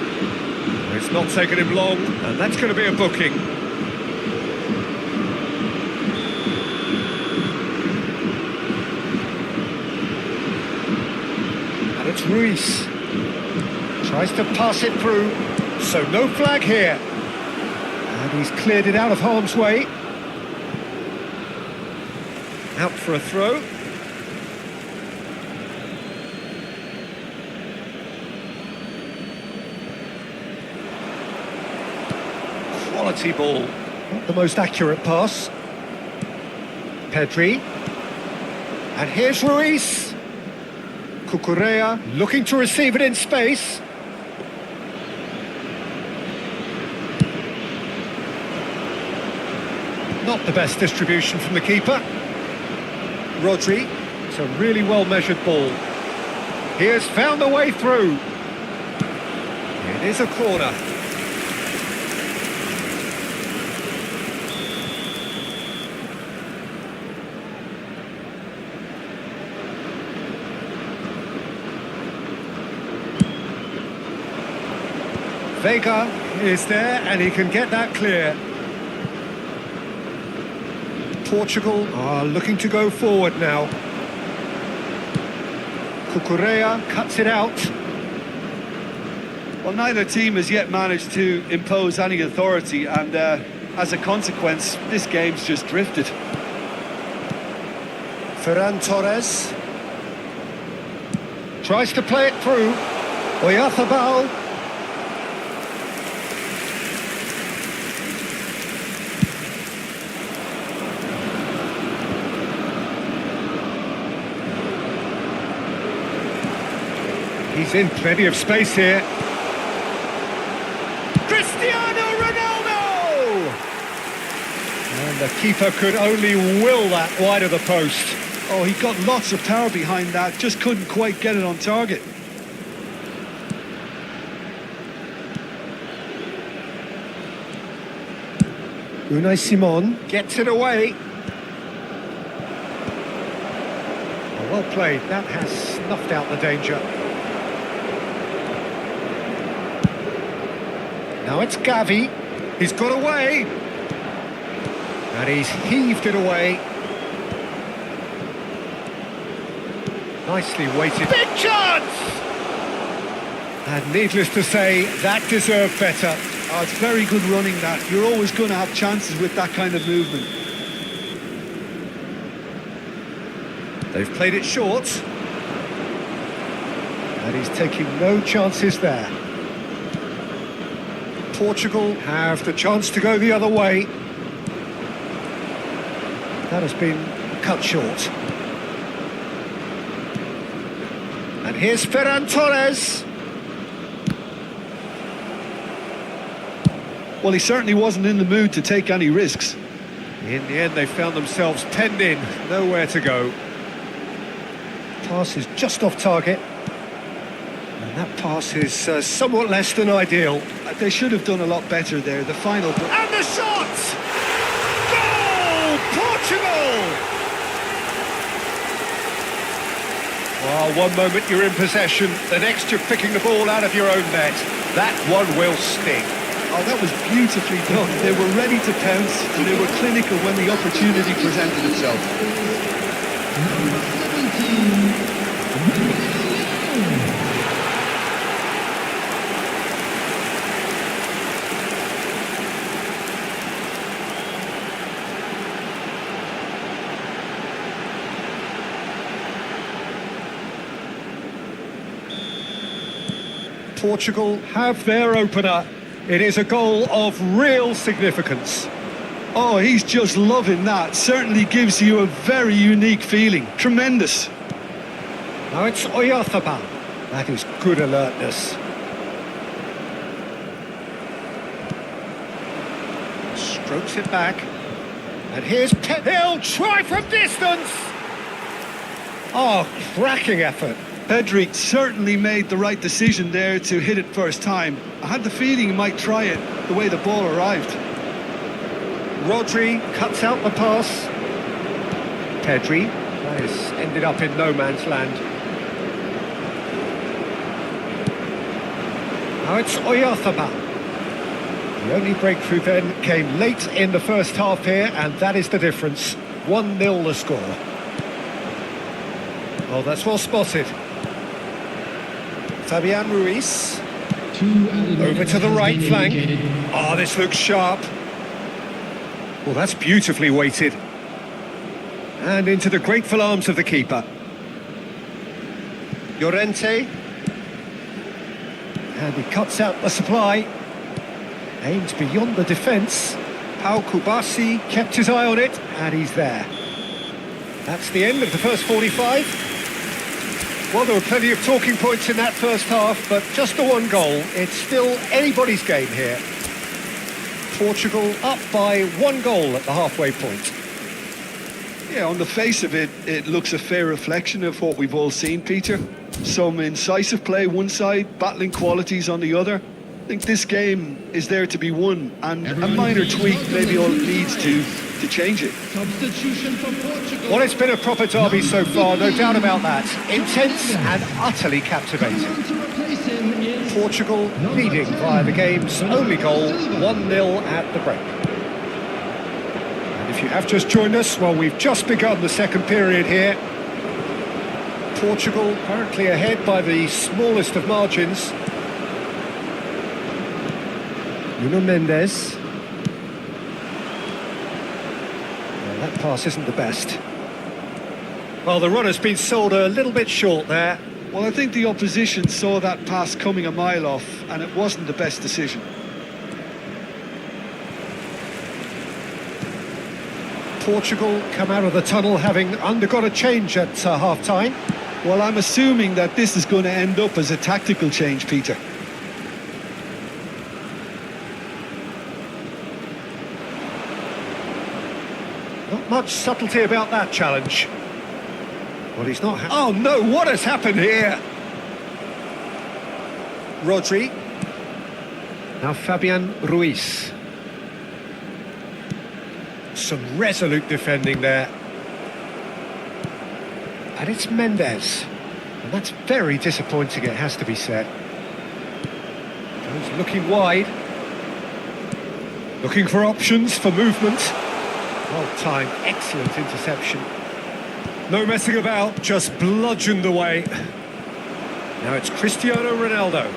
It's not taken him long, and that's going to be a booking. And it's Ruiz. Tries to pass it through, so no flag here. And he's cleared it out of harm's way. Out for a throw. Quality ball. Not the most accurate pass. Pedri. And here's Ruiz. Cucurella looking to receive it in space. Not the best distribution from the keeper. Rodri. It's a really well-measured ball. He has found a way through. It is a corner. Vega is there and he can get that clear. Portugal are looking to go forward now. Cucurella cuts it out. Well, neither team has yet managed to impose any authority, and as a consequence, this game's just drifted. Ferran Torres. Tries to play it through. Oyarzabal. He's in plenty of space here. Cristiano Ronaldo! And the keeper could only will that wide of the post. Oh, he got lots of power behind that, just couldn't quite get it on target. Unai Simon gets it away. Oh, well played, that has snuffed out the danger. Now it's Gavi. He's got away. And he's heaved it away. Nicely weighted. Big chance! And needless to say, that deserved better. Oh, it's very good running that. You're always going to have chances with that kind of movement. They've played it short. And he's taking no chances there. Portugal have the chance to go the other way. That has been cut short. And here's Ferran Torres. Well, he certainly wasn't in the mood to take any risks. In the end, they found themselves penned in, nowhere to go. Pass is just off target. And that pass is somewhat less than ideal. They should have done a lot better there. The final... And the shot! Goal! Portugal! Well, one moment you're in possession, the next you're picking the ball out of your own net. That one will sting. Oh, that was beautifully done. They were ready to pounce, and they were clinical when the opportunity presented itself. Number 17, Portugal have their opener. It is a goal of real significance. Oh, he's just loving that. Certainly gives you a very unique feeling. Tremendous. Now it's Oyarzabal. That is good alertness. Strokes it back. And here's He'll try from distance. Oh, cracking effort. Pedri certainly made the right decision there to hit it first time. I had the feeling he might try it the way the ball arrived. Rodri cuts out the pass. Pedri, that has ended up in no man's land. Now it's Oyarzabal. The only breakthrough then came late in the first half here, and that is the difference. 1-0 the score. Oh, that's well spotted. Fabian Ruiz. Over to the right flank. Oh, this looks sharp. Well, that's beautifully weighted. And into the grateful arms of the keeper. Llorente. And he cuts out the supply. Aims beyond the defence. Pau Kubasi kept his eye on it, and he's there. That's the end of the first 45. Well, there were plenty of talking points in that first half, but just the one goal. It's still anybody's game here. Portugal up by 1 goal at the halfway point. Yeah, on the face of it, it looks a fair reflection of what we've all seen, Peter. Some incisive play one side, battling qualities on the other. I think this game is there to be won, and a minor tweak maybe all it needs to change it. Substitution for Portugal. Well, it's been a proper derby so far, no doubt about that. Intense and utterly captivating. Portugal leading via the game's only goal, 1-0 at the break. And if you have just joined us, well, we've just begun the second period here. Portugal currently ahead by the smallest of margins. Nuno Mendes. Well, that pass isn't the best. Well, the runner's been sold a little bit short there. Well, I think the opposition saw that pass coming a mile off, and it wasn't the best decision. Portugal come out of the tunnel having undergone a change at half-time. Well, I'm assuming that this is going to end up as a tactical change, Peter. Not much subtlety about that challenge. Well, he's not... Oh, no, what has happened here? Rodri. Now Fabian Ruiz. Some resolute defending there. And it's Mendes. And that's very disappointing, it has to be said. Goes looking wide. Looking for options for movement. Well timed, excellent interception. No messing about, just bludgeoned away. Now it's Cristiano Ronaldo.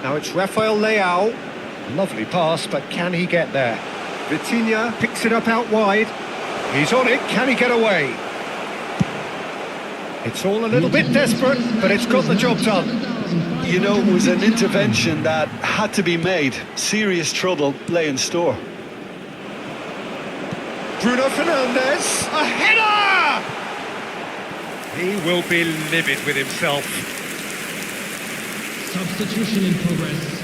Now it's Rafael Leao. Lovely pass, but can he get there? Vitinha picks it up out wide. He's on it, can he get away? It's all a little bit desperate, but it's got the job done. You know, it was an intervention that had to be made. Serious trouble lay in store. Bruno Fernandes, a header! He will be livid with himself. Substitution in progress.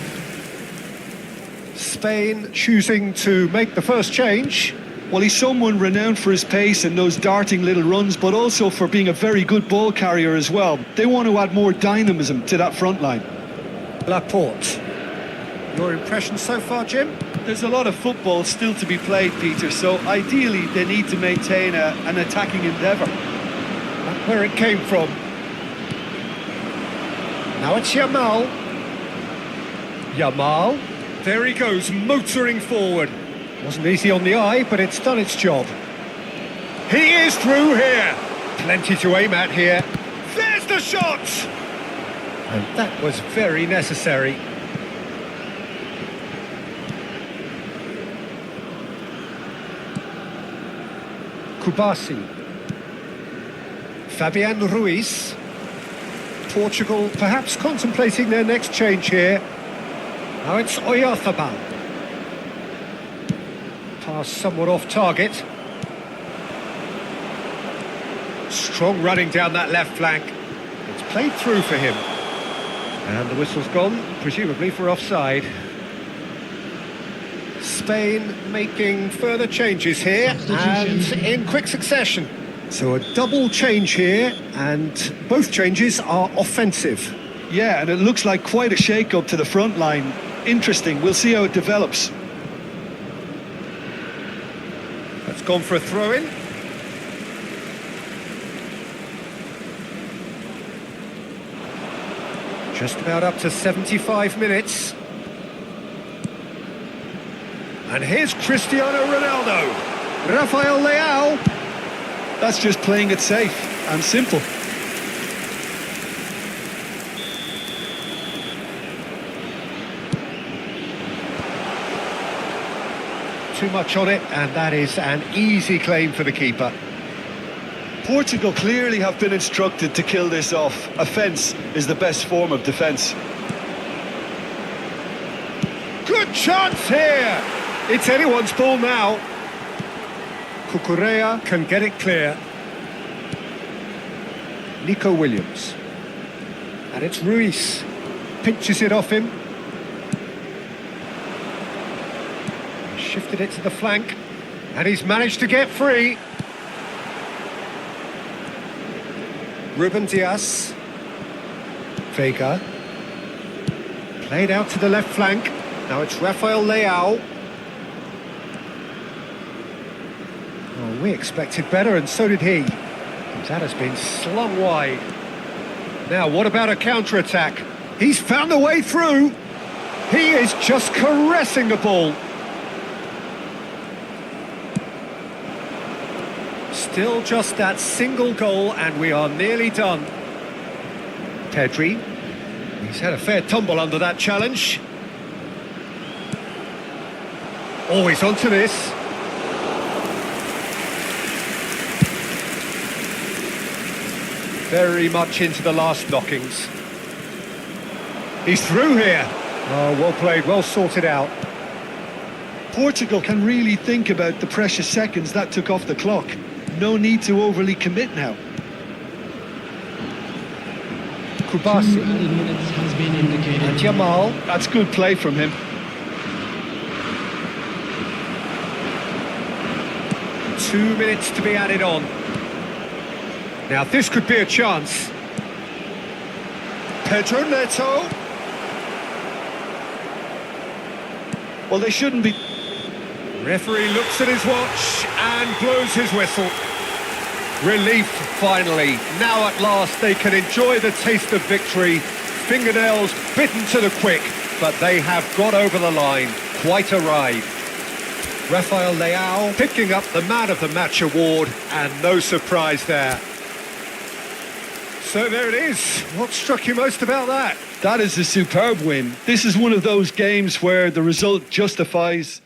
Spain choosing to make the first change. Well, he's someone renowned for his pace and those darting little runs, but also for being a very good ball carrier as well. They want to add more dynamism to that front line. Laporte. Your impression so far, Jim? There's a lot of football still to be played, Peter, so ideally they need to maintain an attacking endeavour. That's where it came from. Now it's Yamal. Yamal. There he goes, motoring forward. Wasn't easy on the eye, but it's done its job. He is through here. Plenty to aim at here. There's the shot! And that was very necessary. Kubasi. Fabian Ruiz. Portugal perhaps contemplating their next change here. Now it's Oyarzabal. Pass somewhat off target. Strong running down that left flank. It's played through for him. And the whistle's gone, presumably for offside. Spain making further changes here and in quick succession. So a double change here, and both changes are offensive. Yeah, and it looks like quite a shake-up to the front line. Interesting, we'll see how it develops. That's gone for a throw-in. Just about up to 75 minutes. And here's Cristiano Ronaldo. Rafael Leao. That's just playing it safe and simple. Too much on it, and that is an easy claim for the keeper. Portugal clearly have been instructed to kill this off. Offence is the best form of defence. Good chance here! It's anyone's ball now. Cucurella can get it clear. Nico Williams. And it's Ruiz. Pinches it off him. Shifted it to the flank. And he's managed to get free. Ruben Dias. Vega. Played out to the left flank. Now it's Rafael Leao. Well, we expected better, and so did he. That has been slung wide. Now, what about a counter-attack? He's found a way through. He is just caressing the ball. Still just that single goal, and we are nearly done. Pedri. He's had a fair tumble under that challenge. Always onto this. Very much into the last knockings. He's through here. Oh, well played, well sorted out. Portugal can really think about the precious seconds that took off the clock. No need to overly commit now. 2 Kubasi added minutes has been indicated. and Jamal. That's good play from him. Two minutes to be added on. Now this could be a chance. Pedro Neto. Well, they shouldn't be... Referee looks at his watch and blows his whistle. Relief, finally. Now at last they can enjoy the taste of victory. Fingernails bitten to the quick, but they have got over the line. Quite a ride. Rafael Leao picking up the Man of the Match award, and no surprise there. So there it is. What struck you most about that? That is a superb win. This is one of those games where the result justifies...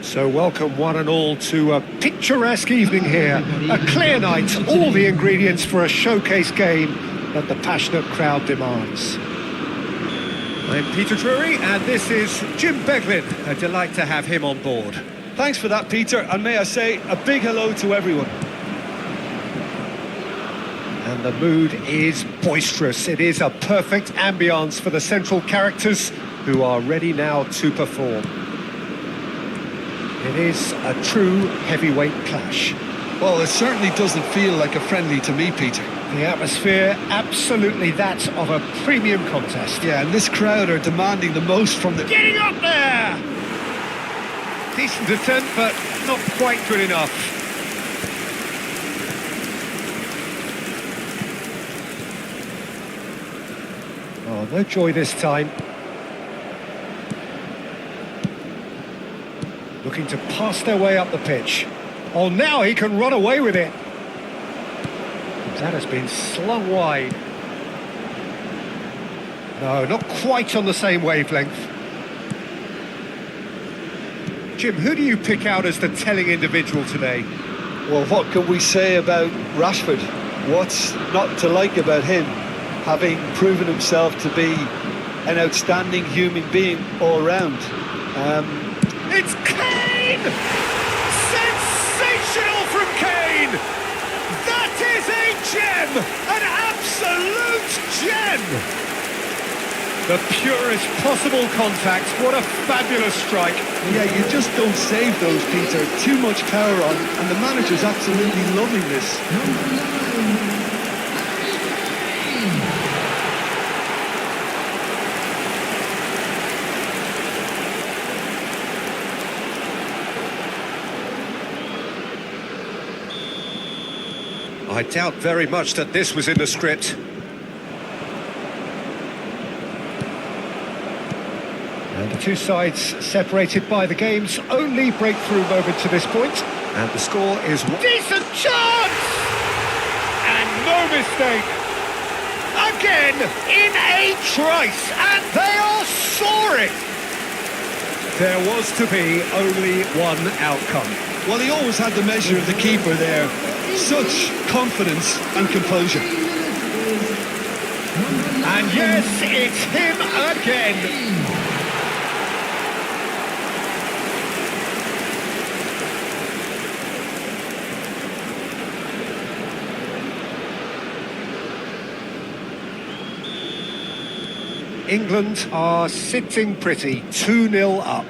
So welcome one and all to a picturesque evening here. A clear night, all the ingredients for a showcase game that the passionate crowd demands. I'm Peter Drury and this is Jim Beglin. A delight to have him on board. Thanks for that, Peter, and may I say a big hello to everyone. And the mood is boisterous. It is a perfect ambience for the central characters who are ready now to perform. It is a true heavyweight clash. Well, it certainly doesn't feel like a friendly to me, Peter. The atmosphere, absolutely that of a premium contest. Yeah, and this crowd are demanding the most from the... Getting up there! Decent attempt, but not quite good enough. Oh, no joy this time. Looking to pass their way up the pitch. Oh, now he can run away with it. That has been slung wide. No, not quite on the same wavelength. Jim, who do you pick out as the telling individual today? Well, what can we say about Rashford? What's not to like about him, having proven himself to be an outstanding human being all round? It's Kane! Sensational from Kane! That is a gem! An absolute gem! The purest possible contact. What a fabulous strike. Yeah, you just don't save those, Peter. Too much power on, and the manager's absolutely loving this. I doubt very much that this was in the script. And the two sides separated by the game's only breakthrough moment to this point. And the score is... Decent chance! And no mistake! Again, in a trice, and they are soaring! There was to be only one outcome. Well, he always had the measure of the keeper there. Such confidence and composure. And yes, it's him again! England are sitting pretty, 2-0 up.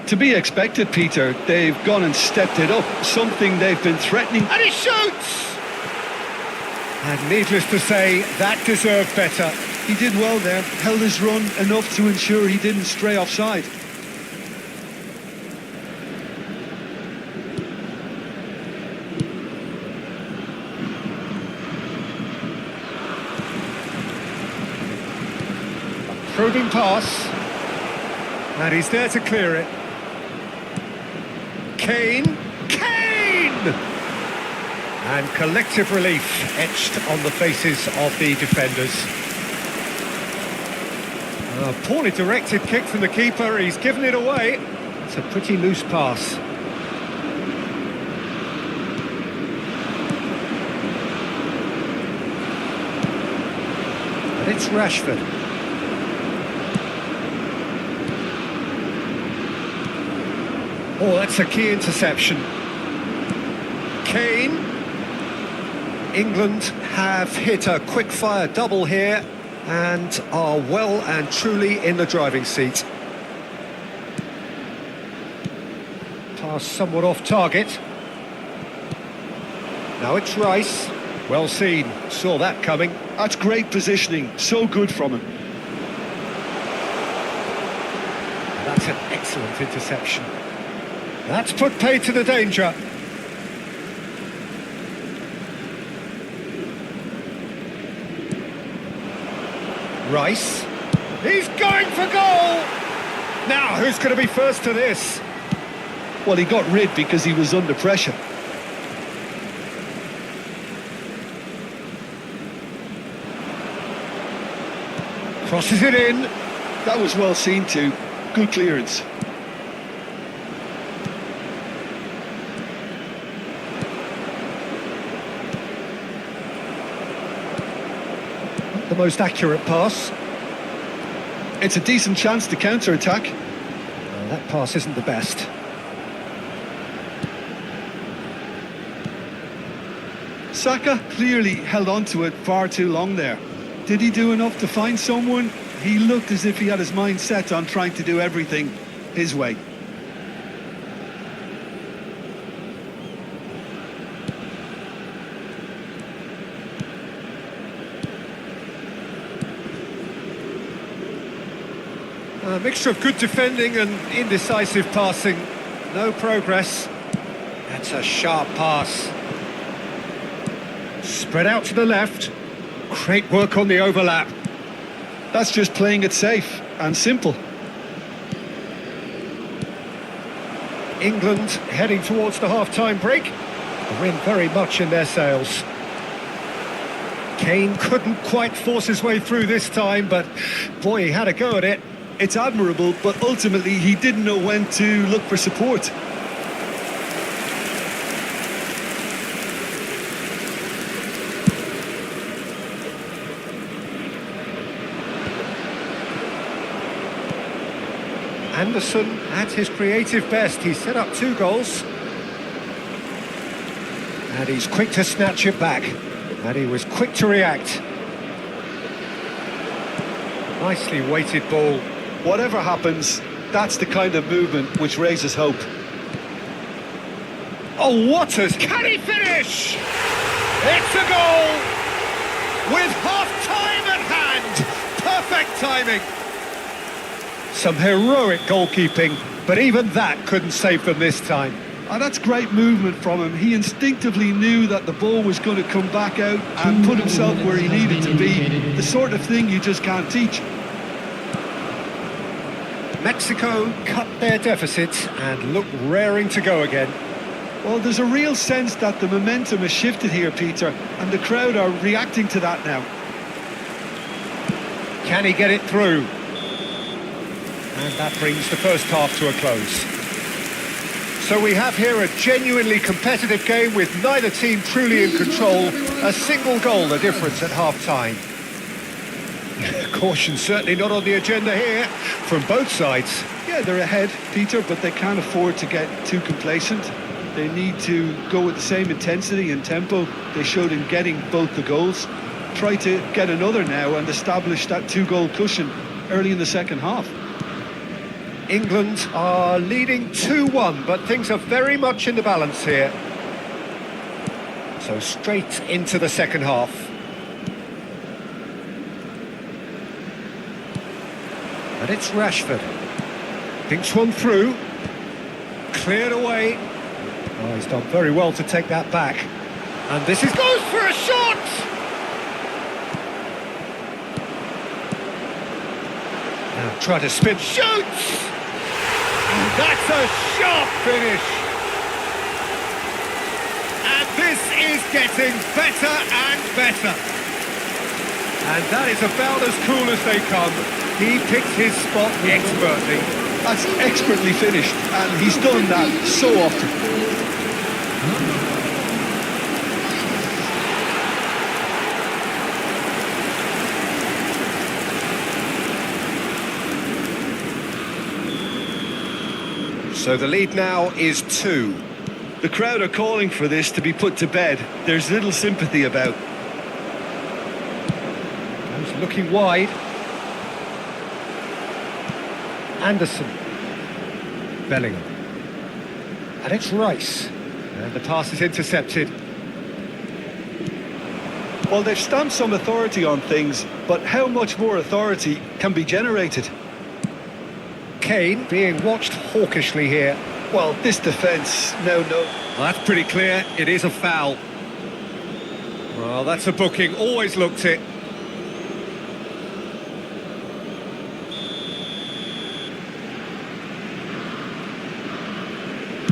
To be expected, Peter. They've gone and stepped it up, something they've been threatening. And he shoots! And needless to say, that deserved better. He did well there, held his run enough to ensure he didn't stray offside. Probing pass. And he's there to clear it. Kane! And collective relief etched on the faces of the defenders. A poorly directed kick from the keeper, he's given it away. It's a pretty loose pass. And it's Rashford. Oh, that's a key interception. Kane. England have hit a quick-fire double here and are well and truly in the driving seat. Pass somewhat off target. Now it's Rice. Well seen. Saw that coming. That's great positioning. So good from him. That's an excellent interception. That's put paid to the danger. Rice. He's going for goal! Now, who's going to be first to this? Well, he got rid because he was under pressure. Crosses it in. That was well seen too. Good clearance. The most accurate pass. It's a decent chance to counter-attack. That pass isn't the best. Saka clearly held on to it far too long there. Did he do enough to find someone? He looked as if he had his mind set on trying to do everything his way. A mixture of good defending and indecisive passing. No progress. That's a sharp pass. Spread out to the left. Great work on the overlap. That's just playing it safe and simple. England heading towards the half-time break. The wind very much in their sails. Kane couldn't quite force his way through this time, but boy, he had a go at it. It's admirable, but ultimately he didn't know when to look for support. Anderson at his creative best. He set up 2 goals. And he's quick to snatch it back. And he was quick to react. Nicely weighted ball. Whatever happens, that's the kind of movement which raises hope. Oh, can he finish? It's a goal! With half-time at hand! Perfect timing! Some heroic goalkeeping, but even that couldn't save them this time. And that's great movement from him. He instinctively knew that the ball was going to come back out and put himself where he needed to be. The sort of thing you just can't teach. Mexico cut their deficit and look raring to go again. Well, there's a real sense that the momentum has shifted here, Peter, and the crowd are reacting to that now. Can he get it through? And that brings the first half to a close. So we have here a genuinely competitive game with neither team truly in control. A single goal the difference at half-time. Caution certainly not on the agenda here from both sides. Yeah, they're ahead, Peter, but they can't afford to get too complacent. They need to go with the same intensity and tempo they showed in getting both the goals. Try to get another now and establish that 2-goal cushion early in the second half. England are leading 2-1, but things are very much in the balance here. So straight into the second half. And it's Rashford. Thinks one through. Cleared away. Oh, he's done very well to take that back. And this is goes for a shot! Now try to spin. Shoots! And that's a sharp finish. And this is getting better and better. And that is about as cool as they come. He picked his spot expertly. That's expertly finished, and he's done that so often. So the lead now is 2. The crowd are calling for this to be put to bed. There's little sympathy about. He's looking wide. Anderson. Bellingham. And it's Rice. And the pass is intercepted. Well, they've stamped some authority on things, but how much more authority can be generated? Kane being watched hawkishly here. Well, this defence, no. Well, that's pretty clear. It is a foul. Well, that's a booking. Always looked it.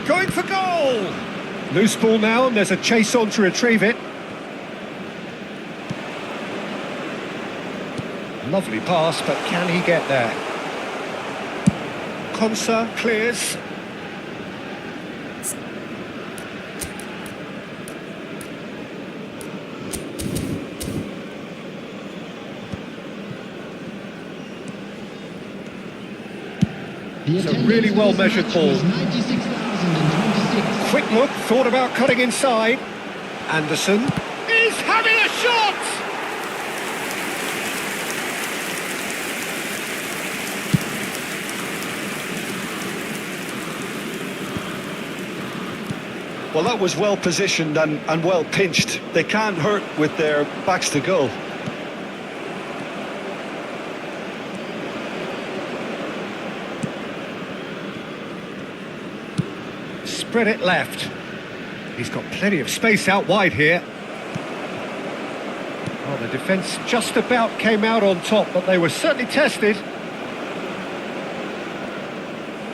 Going for goal! Loose ball now, and there's a chase on to retrieve it. Lovely pass, but can he get there? Konsa clears. It's a really well measured ball. Quick look, thought about cutting inside. Anderson is having a shot! Well, that was well positioned and well pinched. They can't hurt with their backs to goal. Spread it left. He's got plenty of space out wide here. Well, the defence just about came out on top, but they were certainly tested.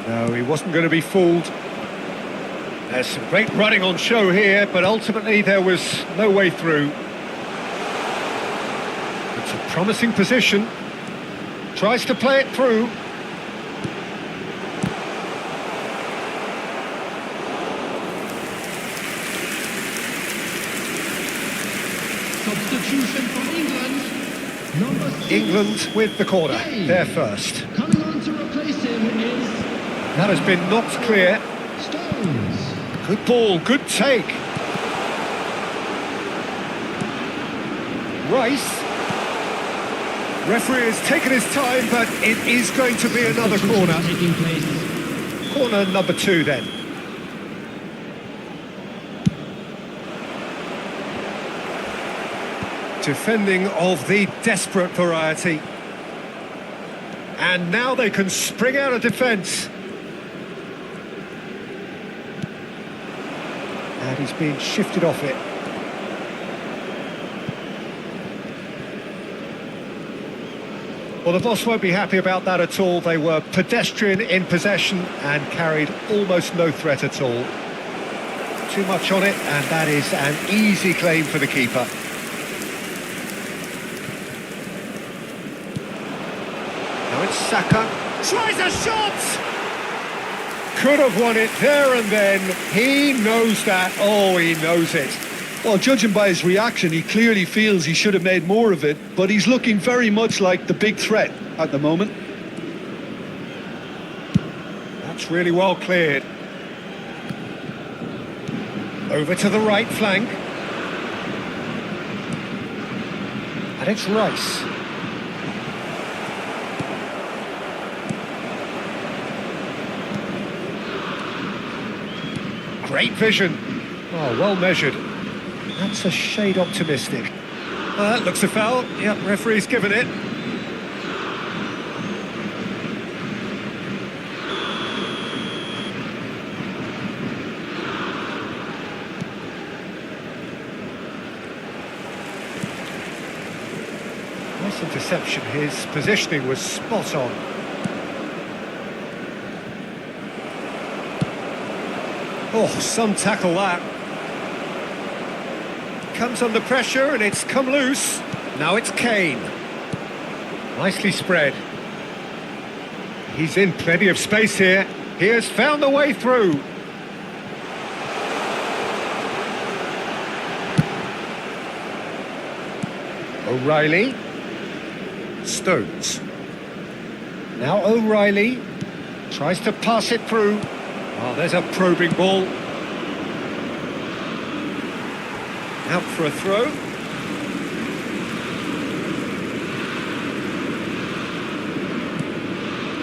No, he wasn't going to be fooled. There's some great running on show here, but ultimately there was no way through. It's a promising position. Tries to play it through. Substitution from England. Number 6. England with the corner. They're first. Coming on to replace him is That has been knocked clear. Stones. Good ball, good take. Rice. Referee has taken his time, but it is going to be another corner. Taking place. Corner number 2 then. Defending of the desperate variety. And now they can spring out of defence. And he's being shifted off it. Well, the boss won't be happy about that at all. They were pedestrian in possession and carried almost no threat at all. Too much on it, and that is an easy claim for the keeper. Now it's Saka. Tries a shot! Could have won it there and then. He knows that. Oh, he knows it. Well, judging by his reaction, he clearly feels he should have made more of it, but he's looking very much like the big threat at the moment. That's really well cleared. Over to the right flank. And it's Rice. Great vision. Oh, well measured. That's a shade optimistic. That looks a foul. Yep, referee's given it. Nice interception. His positioning was spot on. Oh, some tackle that. Comes under pressure and it's come loose. Now it's Kane. Nicely spread. He's in plenty of space here. He has found the way through. O'Reilly. Stones. Now O'Reilly tries to pass it through. Oh, there's a probing ball. Out for a throw.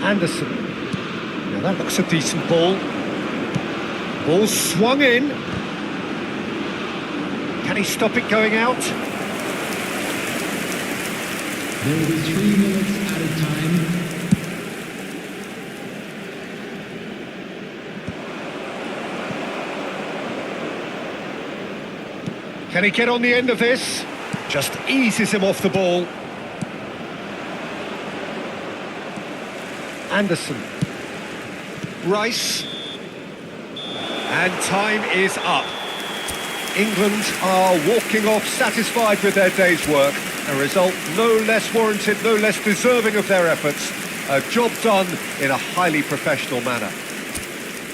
Anderson. Now that looks a decent ball. Ball swung in. Can he stop it going out? There will be 3 minutes added time. Can he get on the end of this? Just eases him off the ball. Anderson. Rice. And time is up. England are walking off satisfied with their day's work. A result no less warranted, no less deserving of their efforts. A job done in a highly professional manner.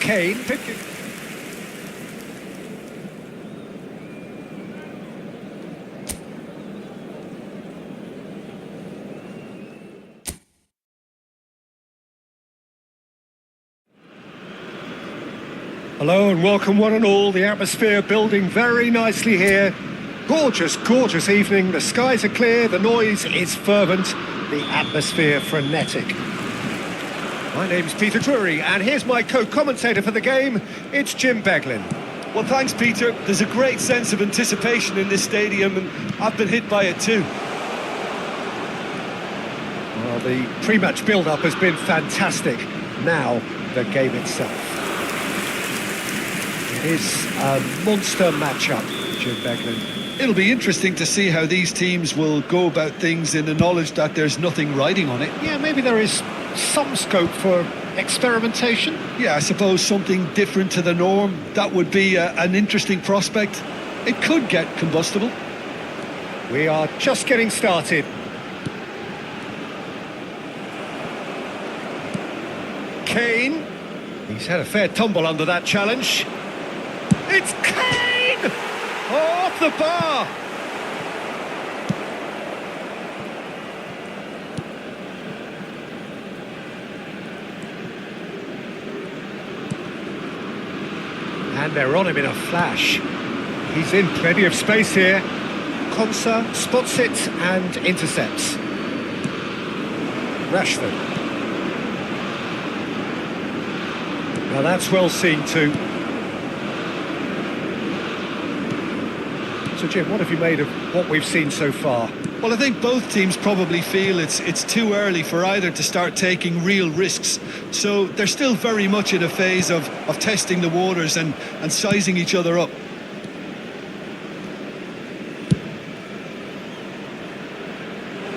Kane picking. Hello and welcome one and all. The atmosphere building very nicely here. Gorgeous, gorgeous evening. The skies are clear, the noise is fervent, the atmosphere frenetic. My name's Peter Drury and here's my co-commentator for the game. It's Jim Beglin. Well, thanks, Peter. There's a great sense of anticipation in this stadium, and I've been hit by it too. Well, the pre-match build-up has been fantastic. Now, the game itself. It is a monster matchup, Jim Beglin. It'll be interesting to see how these teams will go about things in the knowledge that there's nothing riding on it. Yeah, maybe there is some scope for experimentation. Yeah, I suppose something different to the norm. That would be an interesting prospect. It could get combustible. We are just getting started. Kane. He's had a fair tumble under that challenge. It's Kane! Oh, off the bar! And they're on him in a flash. He's in plenty of space here. Konsa spots it and intercepts. Rashford. Now that's well seen too. So Jim, what have you made of what we've seen so far? Well, I think both teams probably feel it's too early for either to start taking real risks. So they're still very much in a phase of testing the waters and sizing each other up.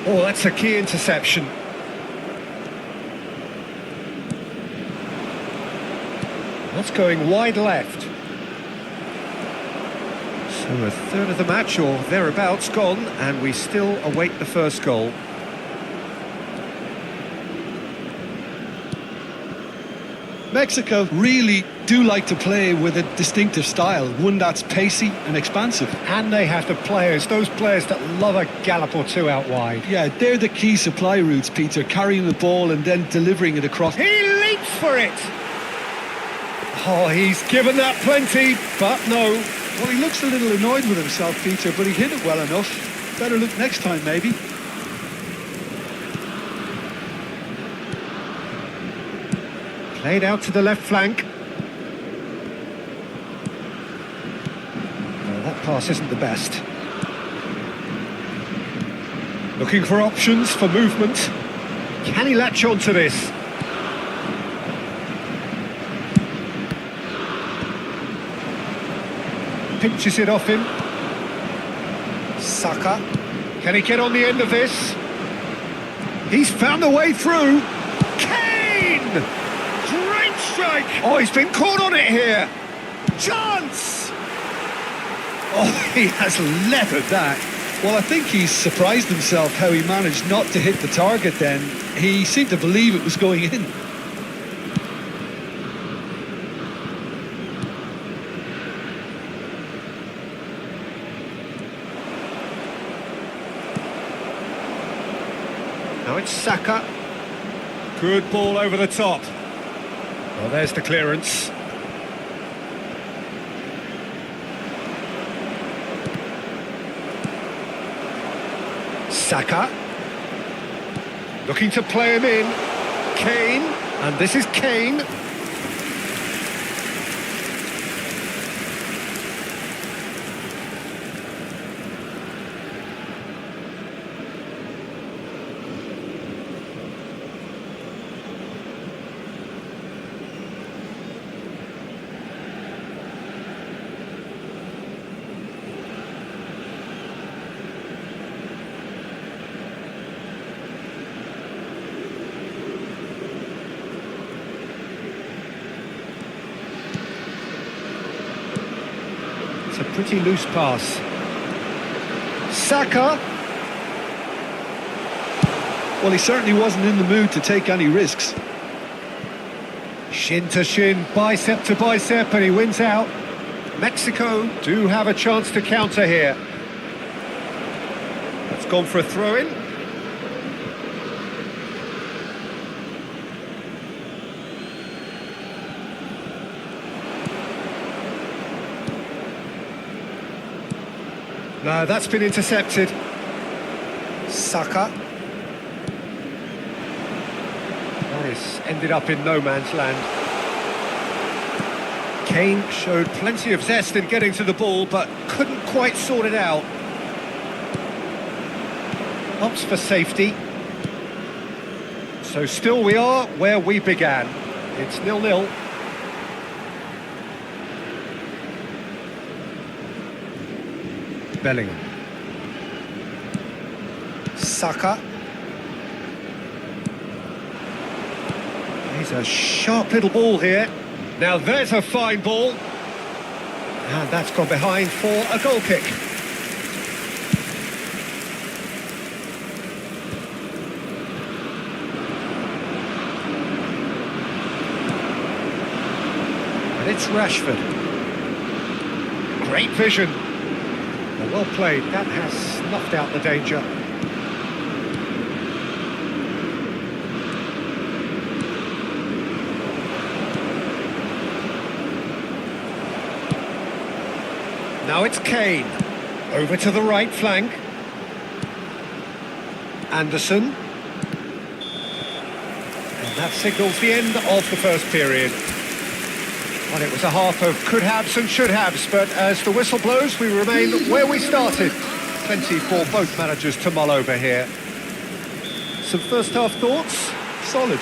Oh, that's a key interception. That's going wide left. So a third of the match or thereabouts gone, and we still await the first goal. Mexico really do like to play with a distinctive style, one that's pacey and expansive. And they have the players, those players that love a gallop or two out wide. Yeah, they're the key supply routes, Peter, carrying the ball and then delivering it across. He leaps for it! Oh, he's given that plenty, but no. Well, he looks a little annoyed with himself, Peter, but he hit it well enough. Better look next time, maybe. Played out to the left flank. Well, that pass isn't the best. Looking for options for movement. Can he latch on to this? Pinches it off him. Saka. Can he get on the end of this? He's found a way through. Kane! Great strike! Oh, he's been caught on it here. Chance! Oh, he has leathered that. Well, I think he's surprised himself how he managed not to hit the target then. He seemed to believe it was going in. Now it's Saka. Good ball over the top. Well, there's the clearance. Saka. Looking to play him in. Kane. And this is Kane. A pretty loose pass. Saka. Well, he certainly wasn't in the mood to take any risks. Shin to shin, bicep to bicep, and he wins out. Mexico do have a chance to counter here. That's gone for a throw-in. No, that's been intercepted. Saka. Morris ended up in no man's land. Kane showed plenty of zest in getting to the ball, but couldn't quite sort it out. Opts for safety. So still we are where we began. It's 0-0. Bellingham. Saka. He's a sharp little ball here. Now there's a fine ball. And that's gone behind for a goal kick. And it's Rashford. Great vision. Well played. That has snuffed out the danger. Now it's Kane. Over to the right flank. Anderson. And that signals the end of the first period. Well, it was a half of could-haves and should-haves, but as the whistle blows, we remain where we started. Plenty for both managers to mull over here. Some first-half thoughts? Solid,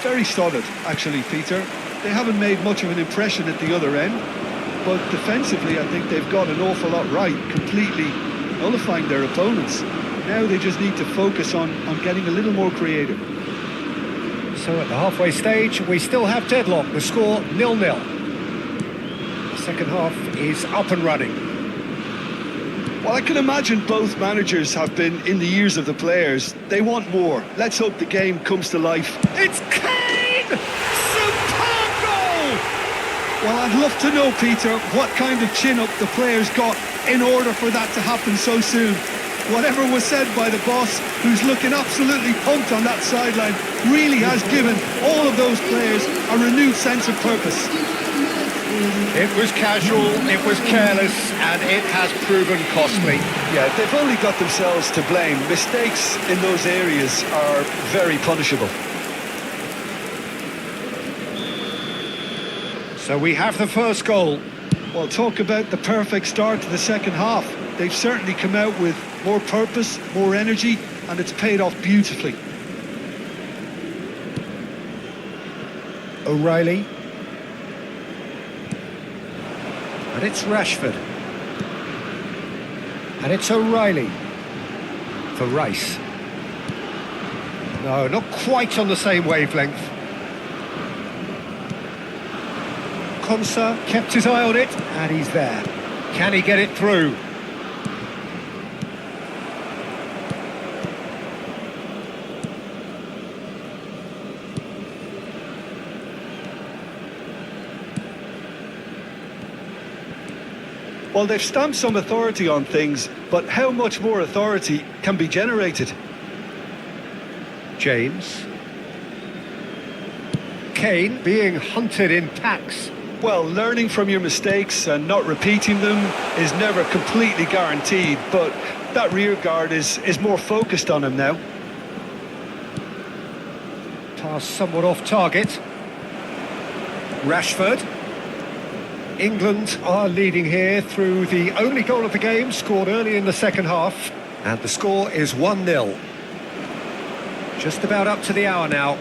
very solid, actually, Peter. They haven't made much of an impression at the other end, but defensively, I think they've got an awful lot right, completely nullifying their opponents. Now they just need to focus on getting a little more creative. So at the halfway stage, we still have deadlock. The score 0-0. Second half is up and running. Well, I can imagine both managers have been in the ears of the players. They want more. Let's hope the game comes to life. It's Kane! Superb goal! Well, I'd love to know, Peter, what kind of chin-up the players got in order for that to happen so soon. Whatever was said by the boss, who's looking absolutely pumped on that sideline, really has given all of those players a renewed sense of purpose. It was casual, it was careless, and it has proven costly. Yeah, they've only got themselves to blame. Mistakes in those areas are very punishable. So we have the first goal. Well, talk about the perfect start to the second half. They've certainly come out with more purpose, more energy, and it's paid off beautifully. O'Reilly. And it's Rashford. And it's O'Reilly. For Rice. No, not quite on the same wavelength. Konsa kept his eye on it, and he's there. Can he get it through? Well, they've stamped some authority on things, but how much more authority can be generated? James. Kane being hunted in packs. Well, learning from your mistakes and not repeating them is never completely guaranteed, but that rear guard is more focused on him now. Pass somewhat off target. Rashford. England are leading here through the only goal of the game, scored early in the second half. And the score is 1-0. Just about up to the hour now.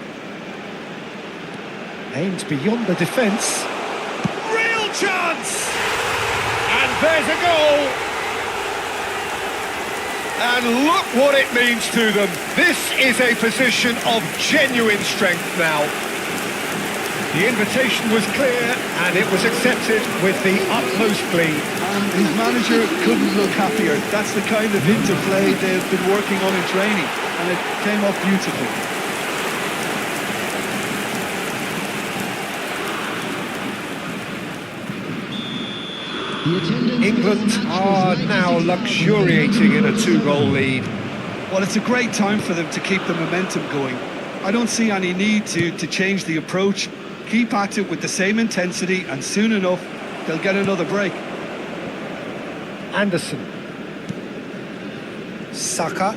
Aimed beyond the defence. Real chance! And there's a goal! And look what it means to them. This is a position of genuine strength now. The invitation was clear and it was accepted with the utmost glee. And his manager couldn't look happier. That's the kind of interplay they've been working on in training, and it came off beautifully. England are now luxuriating in a 2-goal lead. Well, it's a great time for them to keep the momentum going. I don't see any need to change the approach. Keep at it with the same intensity, and soon enough, they'll get another break. Anderson. Saka.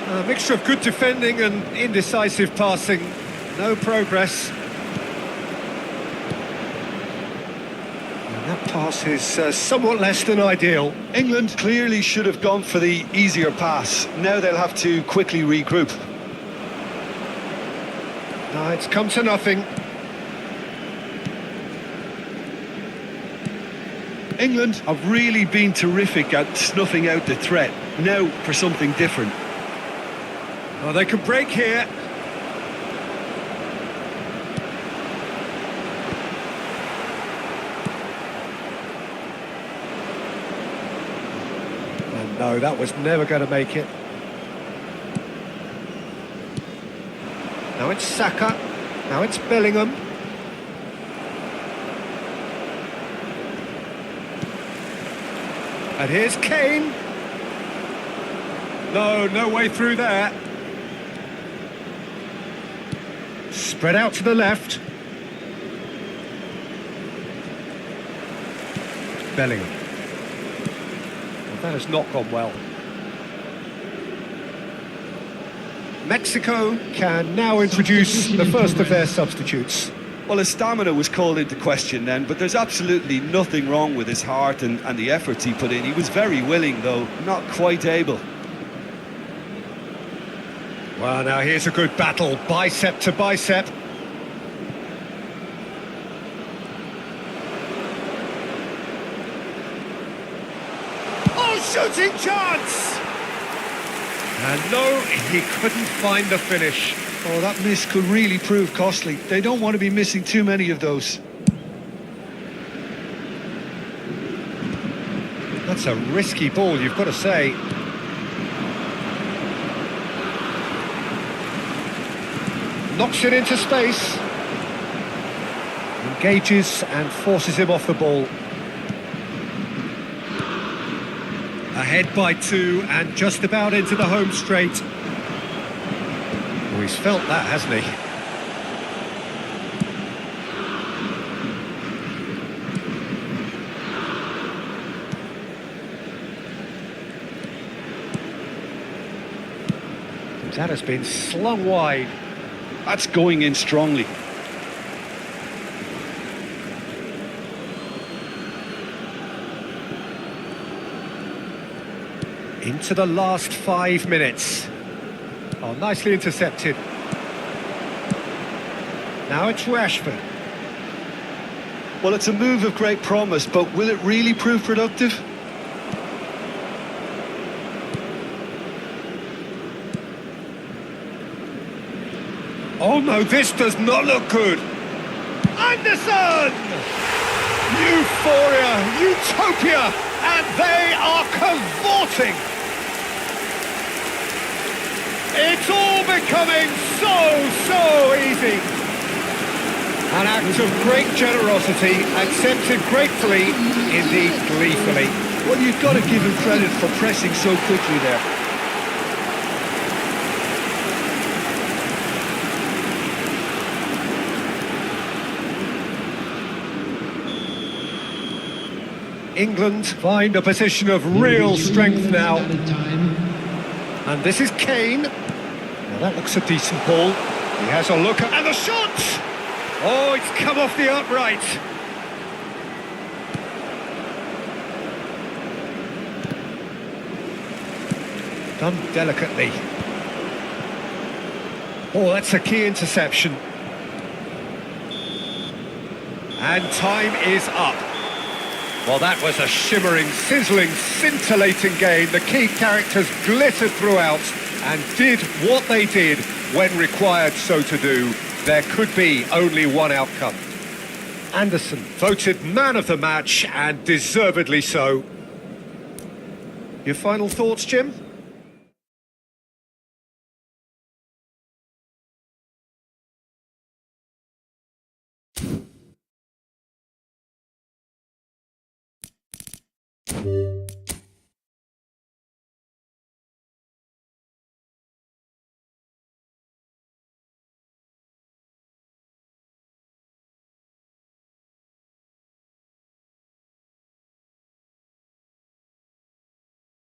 A mixture of good defending and indecisive passing. No progress. And that pass is somewhat less than ideal. England clearly should have gone for the easier pass. Now they'll have to quickly regroup. No, it's come to nothing. England have really been terrific at snuffing out the threat. Now for something different. Well, they can break here. And no, that was never going to make it. Now it's Saka. Now it's Bellingham. And here's Kane. No way through there. Spread out to the left. Bellingham. Well, that has not gone well. Mexico can now introduce the first of their substitutes. Well, his stamina was called into question then, but there's absolutely nothing wrong with his heart and the efforts he put in. He was very willing, though, not quite able. Well, now here's a good battle, bicep to bicep. Oh, shooting chance! And no, he couldn't find the finish. Oh, that miss could really prove costly. They don't want to be missing too many of those. That's a risky ball, you've got to say. Knocks it into space. Engages and forces him off the ball. Ahead by 2 and just about into the home straight. Oh, he's felt that, hasn't he? That has been slung wide. That's going in strongly. Into the last 5 minutes. Oh, nicely intercepted. Now it's Rashford. Well, it's a move of great promise, but will it really prove productive? Oh no, this does not look good. Anderson! Euphoria, utopia, and they are cavorting. It's all becoming so easy. An act of great generosity, accepted gratefully, indeed gleefully. Well, you've got to give him credit for pressing so quickly there. England find a position of real strength now. And this is Kane. Now that looks a decent ball. He has a look at... And the shot! Oh, it's come off the upright. Done delicately. Oh, that's a key interception. And time is up. Well, that was a shimmering, sizzling, scintillating game. The key characters glittered throughout and did what they did when required so to do. There could be only one outcome. Anderson voted man of the match, and deservedly so. Your final thoughts, Jim?